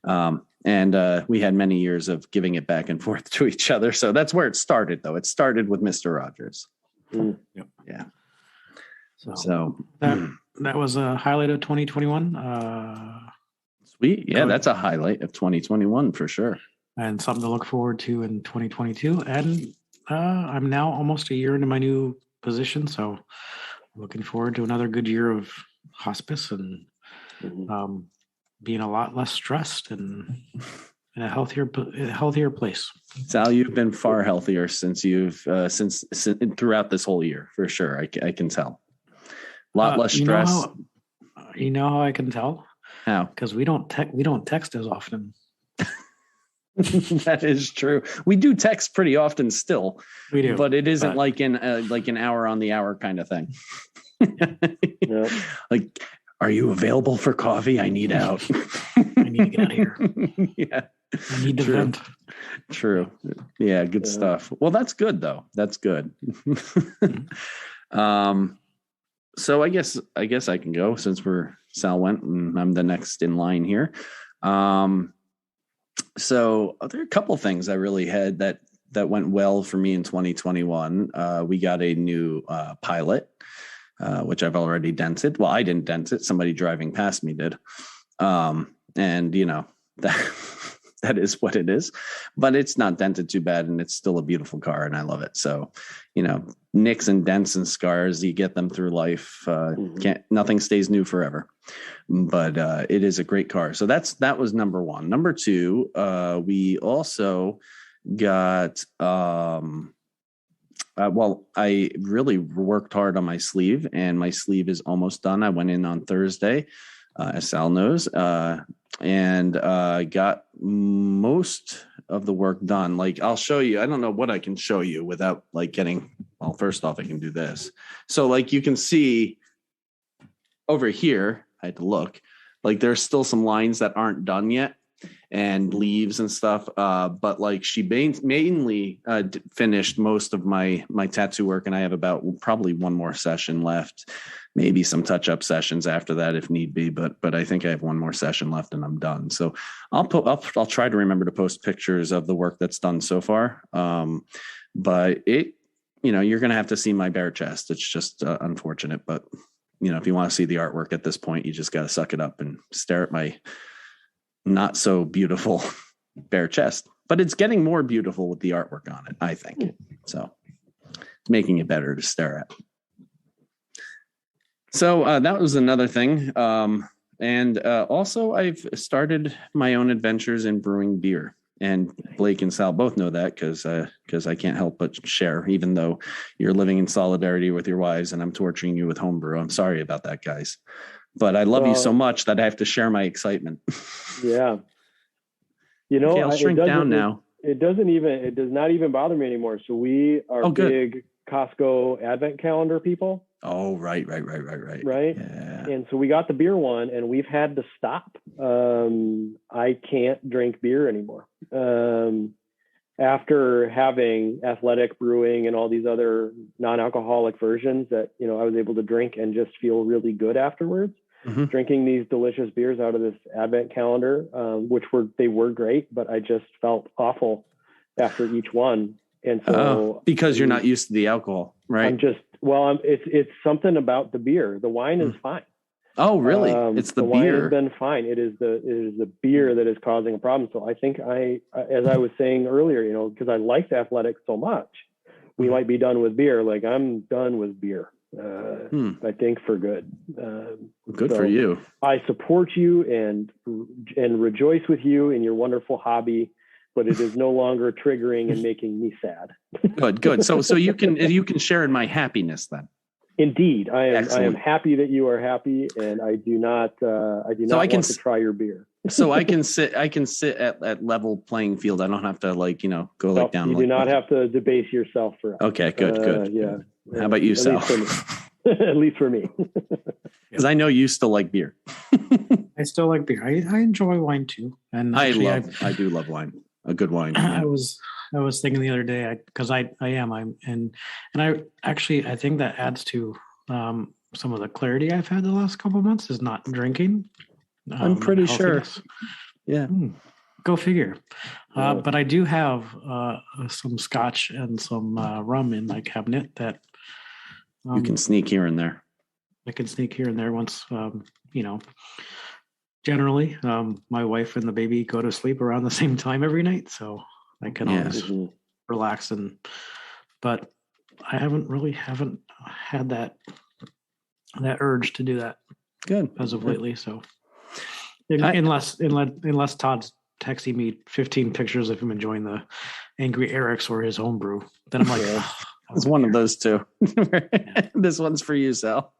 and we had many years of giving it back and forth to each other. So that's where it started though. It started with Mr. Rogers. Yep. Yeah. So that was a highlight of 2021. Sweet. Yeah, that's a highlight of 2021 for sure. And something to look forward to in 2022. And I'm now almost a year into my new position. So I'm looking forward to another good year of hospice and being a lot less stressed and in a healthier place. Sal, you've been far healthier since since throughout this whole year, for sure. I can tell. A lot less stress. You know how I can tell? How? Because we don't text as often. That is true. We do text pretty often still. We do, but it isn't like an hour on the hour kind of thing. Yep. Like, are you available for coffee? I need out. I need to get out of here. Yeah. I need to vent. True. Yeah, good stuff. Well, that's good though. That's good. So I guess I can go since Sal went and I'm the next in line here. So there are a couple things I really had that went well for me in 2021. We got a new pilot, which I've already dented. Well, I didn't dent it. Somebody driving past me did. And that is what it is, but it's not dented too bad. And it's still a beautiful car and I love it. So, nicks and dents and scars, you get them through life. Nothing stays new forever, but it is a great car. So that was number 1. Number 2, we also got, I really worked hard on my sleeve and my sleeve is almost done. I went in on Thursday, as Sal knows, and got most of the work done. Like, I'll show you. I don't know what I can show you without like getting. Well, first off, I can do this. So, like, you can see over here. I had to look. Like, there's still some lines that aren't done yet, and leaves and stuff. But like, she mainly finished most of my tattoo work, and I have about probably one more session left. Maybe some touch-up sessions after that if need be, but I think I have one more session left and I'm done. So I'll try to remember to post pictures of the work that's done so far. But you're going to have to see my bare chest. It's just unfortunate, but if you want to see the artwork at this point, you just got to suck it up and stare at my not so beautiful bare chest, but it's getting more beautiful with the artwork on it, I think. So it's making it better to stare at. So that was another thing. And also I've started my own adventures in brewing beer, and Blake and Sal both know that because I can't help but share, even though you're living in solidarity with your wives and I'm torturing you with homebrew. I'm sorry about that, guys, but I love you so much that I have to share my excitement. Yeah. Okay, I'll shrink down now. It does not even bother me anymore. So we are big Costco advent calendar people. Oh, right. Right. Yeah. And so we got the beer one and we've had to stop. I can't drink beer anymore. After having Athletic Brewing and all these other non-alcoholic versions that, I was able to drink and just feel really good afterwards. Mm-hmm. Drinking these delicious beers out of this advent calendar, which were great, but I just felt awful after each one. And so because you're not used to the alcohol, right? It's something about the beer. The wine is fine. Oh, really? It's the wine beer. has been fine. It is the beer that is causing a problem. So I think as I was saying earlier, because I liked athletics so much, we might be done with beer. Like I'm done with beer. I think for good. Good for you. I support you and rejoice with you in your wonderful hobby, but it is no longer triggering and making me sad. Good. So you can share in my happiness then. Indeed, I am happy that you are happy, and I do not want to try your beer. So I can sit at level playing field. I don't have to go down. You do not have to debase yourself for us. Okay, good. Yeah. How about you, Sal? At least for me. Because I know you still like beer. I still like beer. I enjoy wine too, and I do love wine. A good wine. I was thinking the other day because I think that adds to some of the clarity I've had the last couple of months is not drinking. I'm pretty sure. Yeah. Go figure. But I do have some scotch and some rum in my cabinet that you can sneak here and there. I can sneak here and there once, generally my wife and the baby go to sleep around the same time every night. So I can always relax but I haven't had that urge to do that. Good. As of lately. So unless Todd's texting me 15 pictures of him enjoying the Angry Eric's or his home brew, then I'm like, it's one of those two. This one's for you, Sal.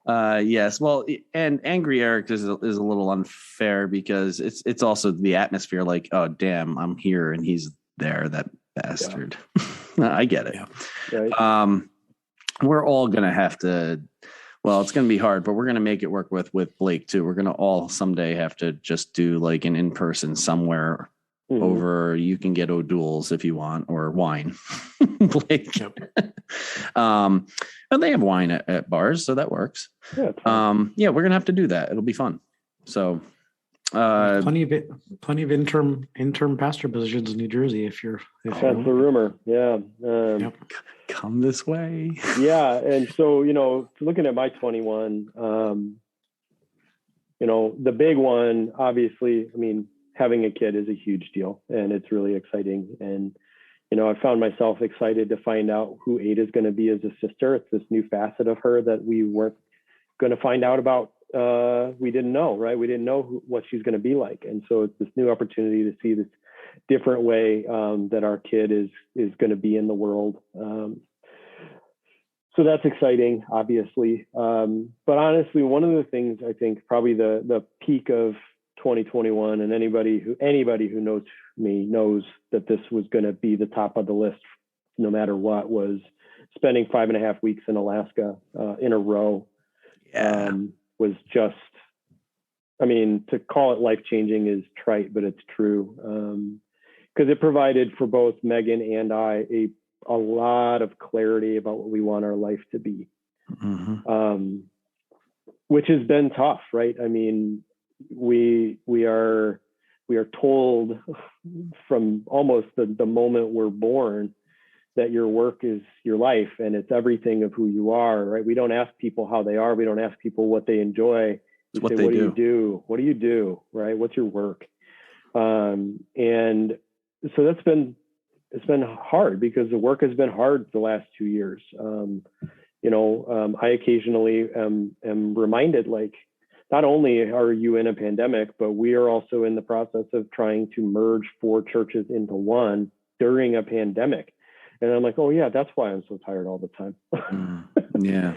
Yes. Well, and Angry Eric is a little unfair because it's also the atmosphere. Like, oh damn, I'm here and he's there. That bastard. Yeah. I get it. Yeah. Right. We're all gonna have to. Well, it's gonna be hard, but we're gonna make it work with Blake too. We're gonna all someday have to just do like an in-person somewhere. Over, you can get O'Doul's if you want, or wine. Blake. Yep. And they have wine at bars, so that works. Yeah, we're gonna have to do that. It'll be fun. So plenty of interim pastor positions in New Jersey that's the rumor. Yeah. Come this way. Yeah, and so looking at my 21, the big one, obviously, I mean, having a kid is a huge deal and it's really exciting. And, I found myself excited to find out who Ada's going to be as a sister. It's this new facet of her that we weren't going to find out about. We didn't know, right? We didn't know what she's going to be like. And so it's this new opportunity to see this different way that our kid is going to be in the world. So that's exciting, obviously. But honestly, one of the things I think probably the peak of 2021, and anybody who knows me knows that this was going to be the top of the list no matter what, was spending 5.5 weeks in Alaska in a row. Was just, I mean, to call it life-changing is trite, but it's true. Because it provided for both Megan and I a lot of clarity about what we want our life to be. Which has been tough, right? I mean, we are told from almost the moment we're born that your work is your life and it's everything of who you are, right? We don't ask people how they are. We don't ask people what they enjoy. We say, what do you do? What do you do? Right? What's your work? And so it's been hard because the work has been hard the last 2 years. I occasionally am reminded, like, not only are you in a pandemic, but we are also in the process of trying to merge 4 churches into one during a pandemic. And I'm like, oh yeah, that's why I'm so tired all the time. Yeah.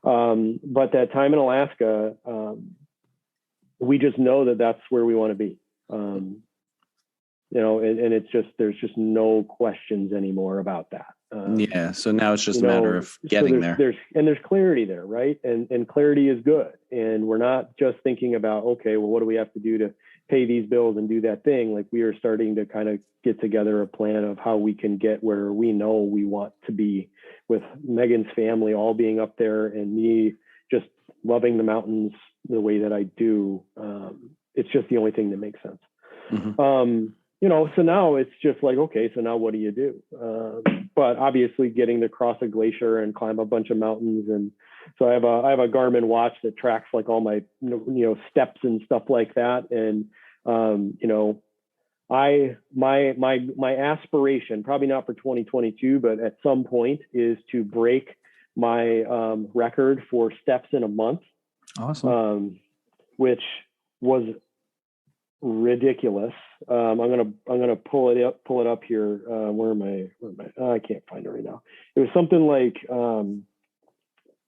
But that time in Alaska, we just know that that's where we want to be. And it's just, there's just no questions anymore about that. So now it's just a matter of getting there. There's clarity there, right? And clarity is good. And we're not just thinking about, okay, well, what do we have to do to pay these bills and do that thing? Like, we are starting to kind of get together a plan of how we can get where we know we want to be, with Megan's family all being up there and me just loving the mountains the way that I do. It's just the only thing that makes sense. So now it's just like, okay, so now what do you do? But obviously getting to cross a glacier and climb a bunch of mountains and So I have a Garmin watch that tracks like all my, steps and stuff like that. And, my aspiration, probably not for 2022, but at some point, is to break my record for steps in a month. Awesome. Which was ridiculous. I'm gonna pull it up here. Where am I? I can't find it right now. It was something like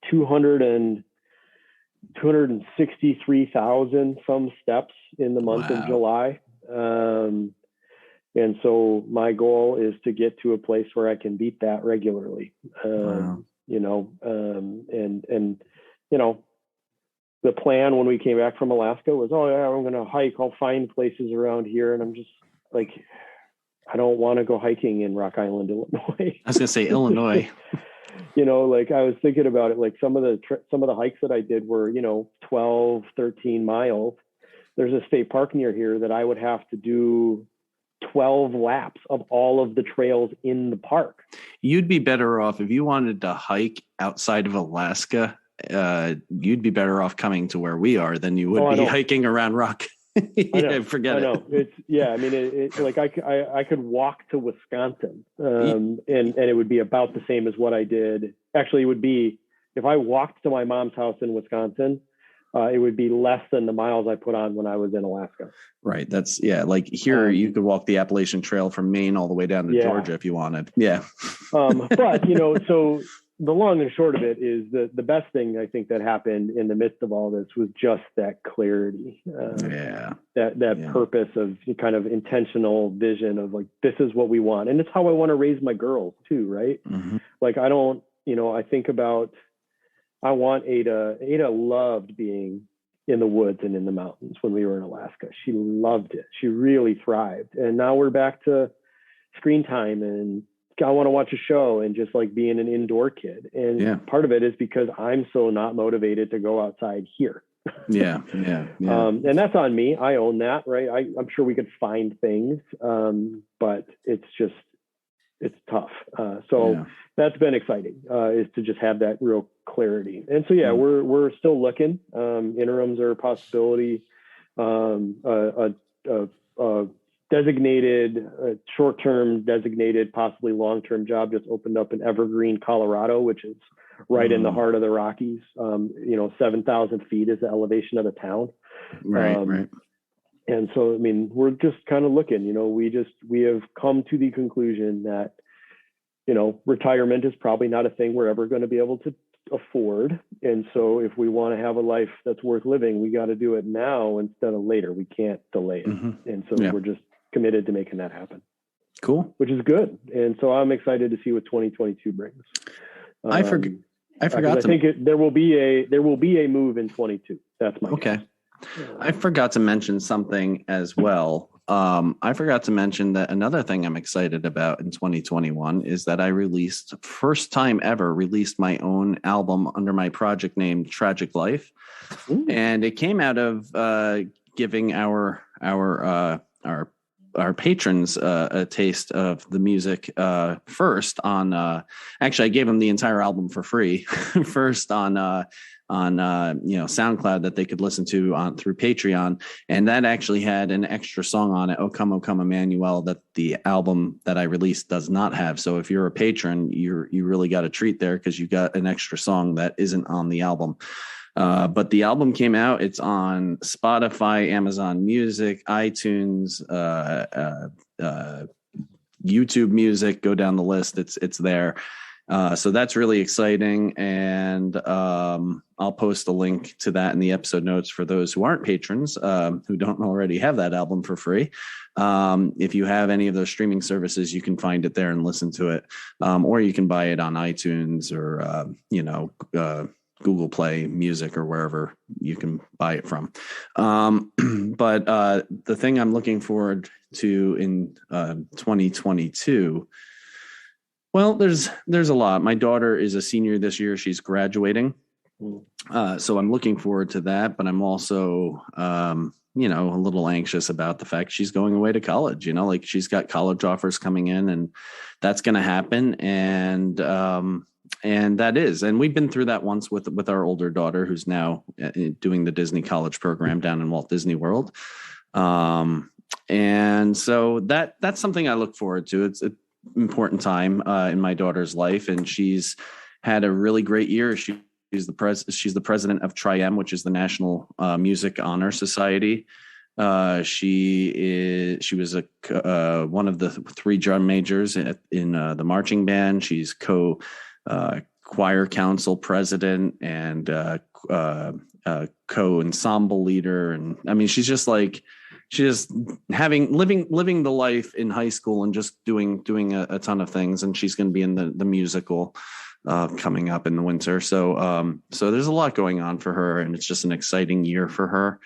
263,000 some steps in the month of July. And so my goal is to get to a place where I can beat that regularly. The plan when we came back from Alaska was, I'm going to hike. I'll find places around here. And I'm just like, I don't want to go hiking in Rock Island, Illinois. I was going to say Illinois. I was thinking about it, like some of the hikes that I did were, 12, 13 miles. There's a state park near here that I would have to do 12 laps of all of the trails in the park. You'd be better off if you wanted to hike outside of Alaska. You'd be better off coming to where we are than you would be hiking around Rock. Forget it. I know. It's I could walk to Wisconsin, and it would be about the same as what I did. Actually, it would be, if I walked to my mom's house in Wisconsin, it would be less than the miles I put on when I was in Alaska. Right. That's like here you could walk the Appalachian Trail from Maine all the way down to Georgia if you wanted. Yeah. But so the long and short of it is the best thing I think that happened in the midst of all this was just that clarity, that purpose of kind of intentional vision of like, this is what we want. And it's how I want to raise my girls too. Right. Mm-hmm. Like, I don't, I think about, I want Ada loved being in the woods and in the mountains when we were in Alaska. She loved it. She really thrived. And now we're back to screen time, and I want to watch a show and just like being an indoor kid. And part of it is because I'm so not motivated to go outside here. Yeah. And that's on me. I own that, right? I'm sure we could find things, but it's tough. That's been exciting, is to just have that real clarity. And so, we're still looking. Interims are a possibility. Designated, short-term, designated, possibly long-term job just opened up in Evergreen, Colorado, which is right in the heart of the Rockies. 7,000 feet is the elevation of the town. Right. And so, we're just kind of looking, we have come to the conclusion that, retirement is probably not a thing we're ever going to be able to afford. And so if we want to have a life that's worth living, we got to do it now instead of later. We can't delay it. Mm-hmm. And so we're just committed to making that happen. Cool. Which is good. And so I'm excited to see what 2022 brings. I forgot. I think there will be a move in 22. That's my guess. I forgot to mention something as well. I forgot to mention that another thing I'm excited about in 2021 is that I first time ever released my own album under my project name TragicLife. And it came out of giving our patrons a taste of the music first on actually I gave them the entire album for free first on SoundCloud that they could listen to through Patreon, and that actually had an extra song on it, O Come Emmanuel, that the album that I released does not have. So if you're a patron, you really got a treat there because you got an extra song that isn't on the album. But the album came out. It's on Spotify, Amazon Music, iTunes, YouTube Music. Go down the list. It's there. So that's really exciting. And I'll post a link to that in the episode notes for those who aren't patrons, who don't already have that album for free. If you have any of those streaming services, you can find it there and listen to it. Or you can buy it on iTunes or, Google Play Music or wherever you can buy it from. But the thing I'm looking forward to in 2022, well, there's a lot. My daughter is a senior this year. She's graduating. So I'm looking forward to that, but I'm also, a little anxious about the fact she's going away to college, she's got college offers coming in and that's going to happen. And, And we've been through that once with our older daughter, who's now doing the Disney College program down in Walt Disney World. And so that's something I look forward to. It's an important time in my daughter's life, and she's had a really great year. She's the president of TRIM, which is the National Music Honor Society. She was one of the 3 drum majors in the marching band. She's choir council president and co-ensemble leader, and I mean, she's just living the life in high school and just doing a ton of things. And she's going to be in the musical coming up in the winter. So there's a lot going on for her, and it's just an exciting year for her.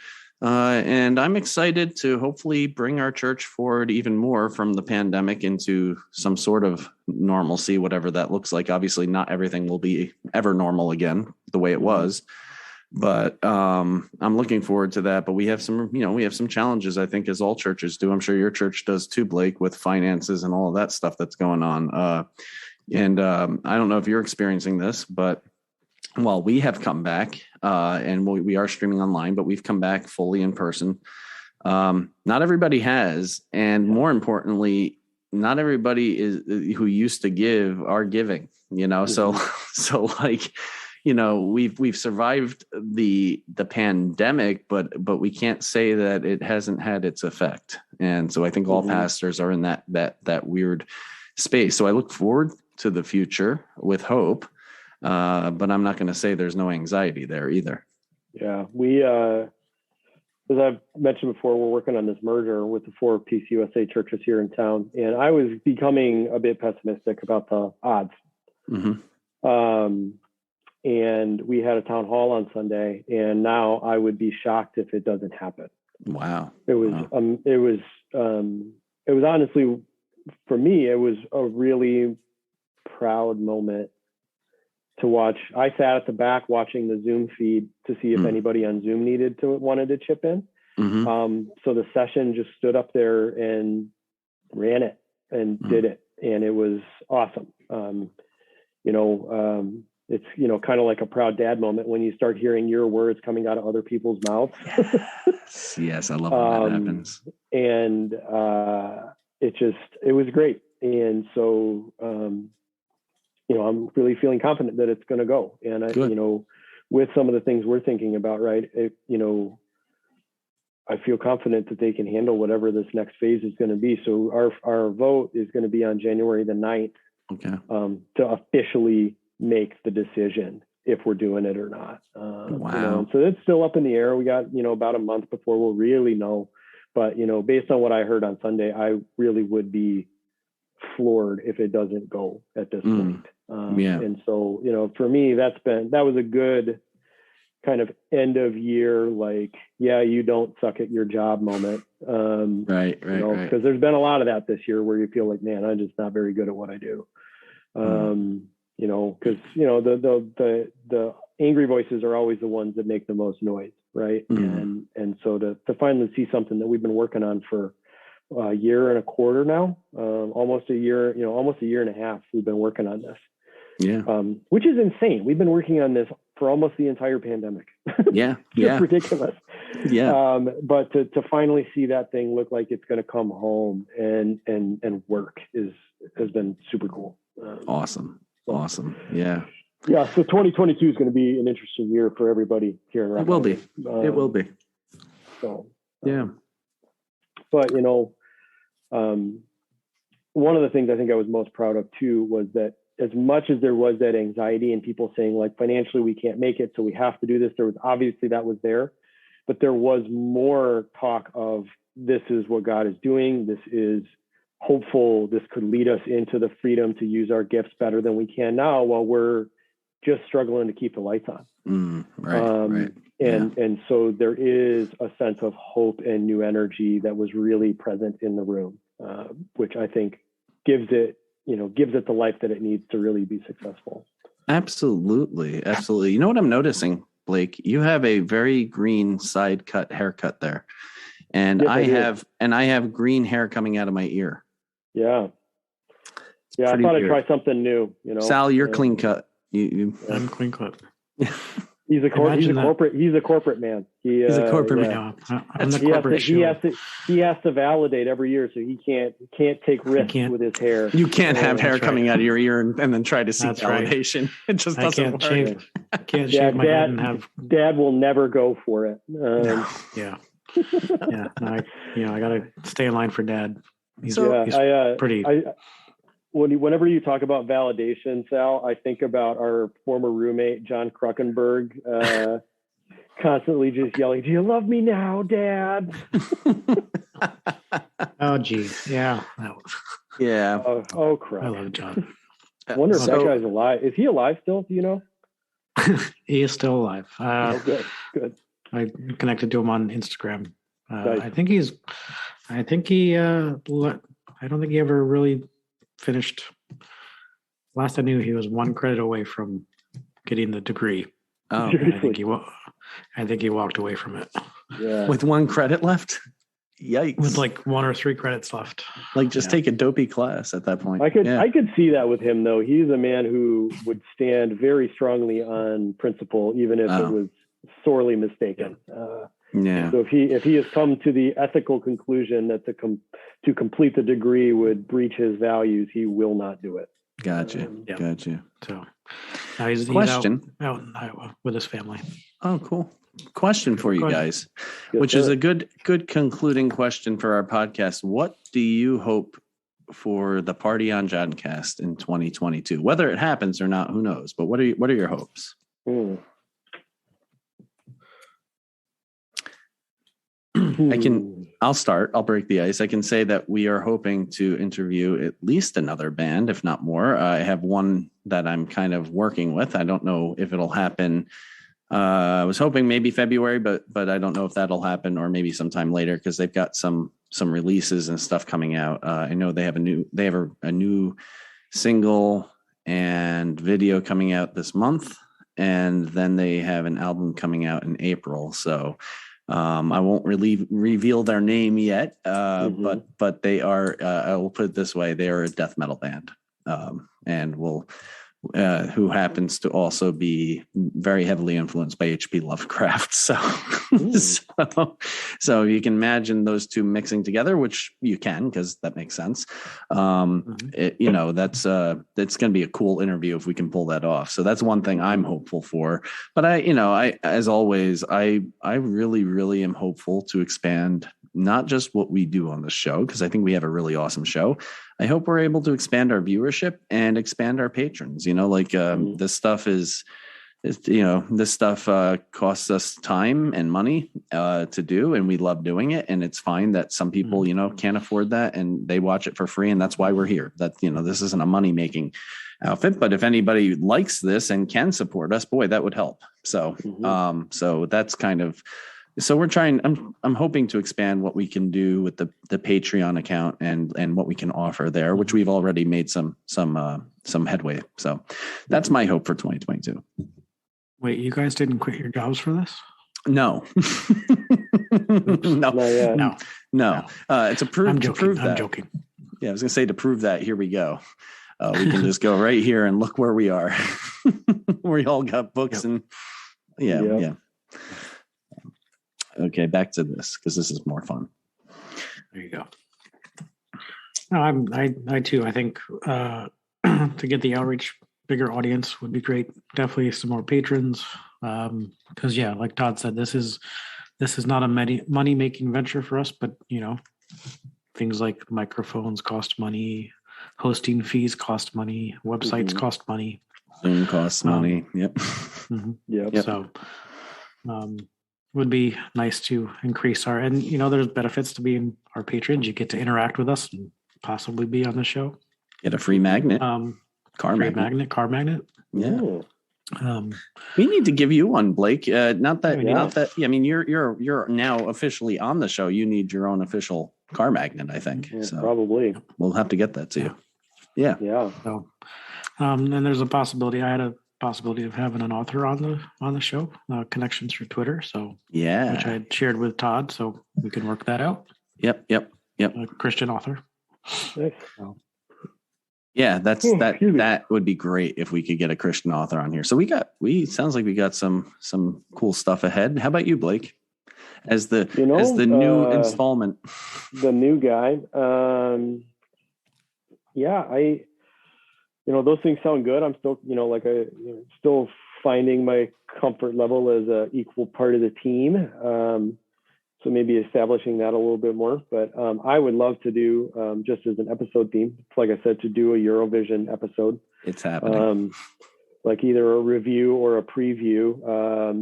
And I'm excited to hopefully bring our church forward even more from the pandemic into some sort of normalcy, whatever that looks like. Obviously, not everything will be ever normal again the way it was, but I'm looking forward to that. But we have some challenges, I think, as all churches do. I'm sure your church does too, Blake, with finances and all of that stuff that's going on. And I don't know if you're experiencing this, but well, we have come back and we are streaming online, but we've come back fully in person. Not everybody has. And more importantly, not everybody who used to give are giving, so like, we've survived the pandemic, but we can't say that it hasn't had its effect. And so I think all pastors are in that weird space. So I look forward to the future with hope. But I'm not going to say there's no anxiety there either. Yeah, we, as I've mentioned before, we're working on this merger with the 4 PCUSA churches here in town, and I was becoming a bit pessimistic about the odds. And we had a town hall on Sunday, and now I would be shocked if it doesn't happen. Wow. It was honestly, for me, it was a really proud moment to watch. I sat at the back watching the Zoom feed to see if anybody on Zoom wanted to chip in. So the session just stood up there and ran it and did it. And it was awesome. It's, kind of like a proud dad moment when you start hearing your words coming out of other people's mouths. Yes. I love when that happens. And it was great. And so, I'm really feeling confident that it's going to go. And with some of the things we're thinking about, right, I feel confident that they can handle whatever this next phase is going to be. So our vote is going to be on January the 9th to officially make the decision if we're doing it or not. Wow. So it's still up in the air. We got, about a month before we'll really know. But, based on what I heard on Sunday, I really would be floored if it doesn't go at this point. And so, for me, that was a good kind of end of year, like, you don't suck at your job moment. Right. Because there's been a lot of that this year where you feel like, man, I'm just not very good at what I do. Because, the angry voices are always the ones that make the most noise. Right. And so to finally see something that we've been working on for a year and a quarter now, almost a year and a half, we've been working on this. Which is insane. We've been working on this for almost the entire pandemic. Just ridiculous. But to finally see that thing look like it's going to come home and work has been super cool. Awesome. Yeah. So 2022 is going to be an interesting year for everybody here in Rockin. It will be. It will be. So yeah. But one of the things I think I was most proud of too was that as much as there was that anxiety and people saying like financially we can't make it, so we have to do this, there was obviously that was there, but there was more talk of this is what God is doing. This is hopeful. This could lead us into the freedom to use our gifts better than we can now while we're just struggling to keep the lights on. Right. And so there is a sense of hope and new energy that was really present in the room, which I think gives it the life that it needs to really be successful. Absolutely. You know what I'm noticing, Blake? You have a very green side cut haircut there. And yes, I have green hair coming out of my ear. Yeah. I thought I'd try something new, Sal, you're clean cut. Unclean clip. He's a corporate man. He's a corporate man. Yeah, I'm the corporate he has to validate every year, so he can't take risks with his hair. You can't have hair coming out of your ear and then try to seek validation. Right. It just doesn't work. Can't shave my head and have. Dad will never go for it. Yeah. Yeah. I gotta stay in line for Dad. He's pretty. Whenever you talk about validation, Sal, I think about our former roommate, John Kruckenberg, constantly just yelling, "Do you love me now, Dad?" Oh, geez. Yeah. Yeah. Oh, crap. I love John. I wonder if that guy's alive. Is he alive still? Do you know? He is still alive. Good. I connected to him on Instagram. Nice. I don't think he ever really finished. Last I knew, he was one credit away from getting the degree. Oh, I think he walked away from it. Yeah. With one credit left? Yikes. With like 1 or 3 credits left. Take a dopey class at that point. I could see that with him, though. He's a man who would stand very strongly on principle, even if it was sorely mistaken. So if he has come to the ethical conclusion that to complete the degree would breach his values, he will not do it. Gotcha. So now he's out with his family. Oh, cool. Question for you guys, which is a good concluding question for our podcast. What do you hope for the Party on Johncast in 2022? Whether it happens or not, who knows? But what are your hopes? I'll start. I'll break the ice. I can say that we are hoping to interview at least another band, if not more. I have one that I'm kind of working with. I don't know if it'll happen. I was hoping maybe February, but I don't know if that'll happen, or maybe sometime later, because they've got some releases and stuff coming out. I know they have a new single and video coming out this month, and then they have an album coming out in April. So I won't really reveal their name yet, but they are. I will put it this way: they are a death metal band, and who happens to also be very heavily influenced by H.P. Lovecraft. So you can imagine those two mixing together, which you can, because that makes sense. That's going to be a cool interview if we can pull that off. So that's one thing I'm hopeful for. But I as always, I really, really am hopeful to expand not just what we do on the show, because I think we have a really awesome show. I hope we're able to expand our viewership and expand our patrons. This stuff this stuff costs us time and money to do, and we love doing it. And it's fine that some people, can't afford that and they watch it for free. And that's why we're here. That, this isn't a money making outfit, but if anybody likes this and can support us, boy, that would help. So, so that's kind of, so we're trying, I'm hoping to expand what we can do with the Patreon account and what we can offer there, which we've already made some headway. So that's my hope for 2022. Wait, you guys didn't quit your jobs for this? No. No. To prove that. I'm joking. Yeah, I was gonna say, to prove that, here we go. We can just go right here and look where we are. We all got books and yeah. Okay, back to this, because this is more fun. There you go. No, I too. I think to get the outreach, bigger audience would be great. Definitely some more patrons, because like Todd said, this is not a money making venture for us, but things like microphones cost money, hosting fees cost money, websites cost money, Zoom costs money. Yep. So would be nice to increase and there's benefits to being our patrons. You get to interact with us and possibly be on the show. Get a free magnet. Car magnet. Yeah. We need to give you one, Blake. Not that. I mean, you're now officially on the show. You need your own official car magnet, I think. Yeah, so probably we'll have to get that to you. Yeah. So, and there's a possibility. I had a possibility of having an author on the show. Connections through Twitter. So which I had shared with Todd. So we can work that out. Yep. A Christian author. Nice. Yeah, that would be great if we could get a Christian author on here. So sounds like we got some cool stuff ahead. How about you, Blake? As the new installment, the new guy. Those things sound good. I'm still, still finding my comfort level as a equal part of the team. So maybe establishing that a little bit more, but I would love to do just as an episode theme, like I said, to do a Eurovision episode. It's happening. Like either a review or a preview,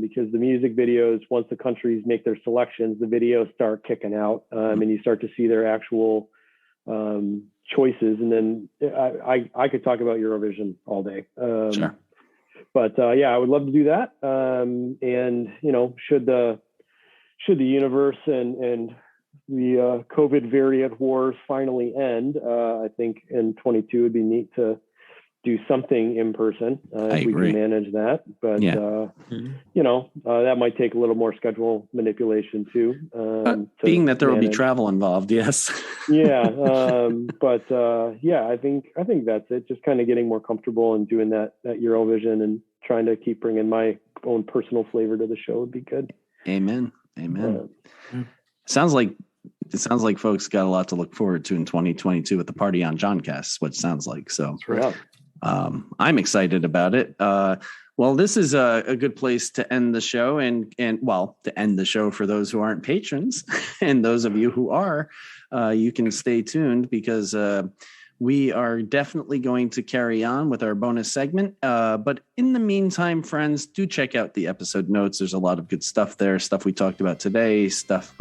because the music videos, once the countries make their selections, the videos start kicking out, and you start to see their actual choices. And then I could talk about Eurovision all day. Sure. But I would love to do that. And should the universe and the COVID variant wars finally end, I think in 22 would be neat to do something in person if we can manage that. But that might take a little more schedule manipulation too. Being that there will be travel involved, yes. I think that's it. Just kind of getting more comfortable and doing that Eurovision and trying to keep bringing my own personal flavor to the show would be good. Amen. Sounds like folks got a lot to look forward to in 2022 with the Party on Johncast. What it sounds like. So I'm excited about it. Well, this is a good place to end the show and to end the show for those who aren't patrons and those of you who are, you can stay tuned because we are definitely going to carry on with our bonus segment. But in the meantime, friends, do check out the episode notes. There's a lot of good stuff there, stuff we talked about today, stuff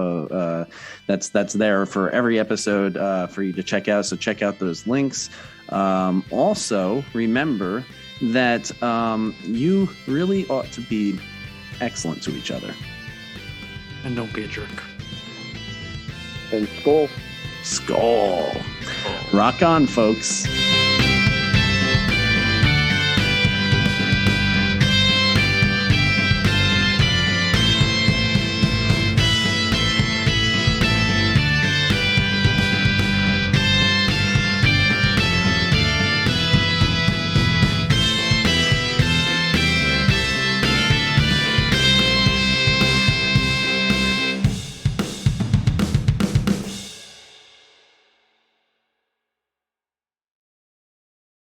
that's there for every episode for you to check out. So check out those links. Also, remember that you really ought to be excellent to each other. And don't be a jerk. And Skol. Rock on, folks.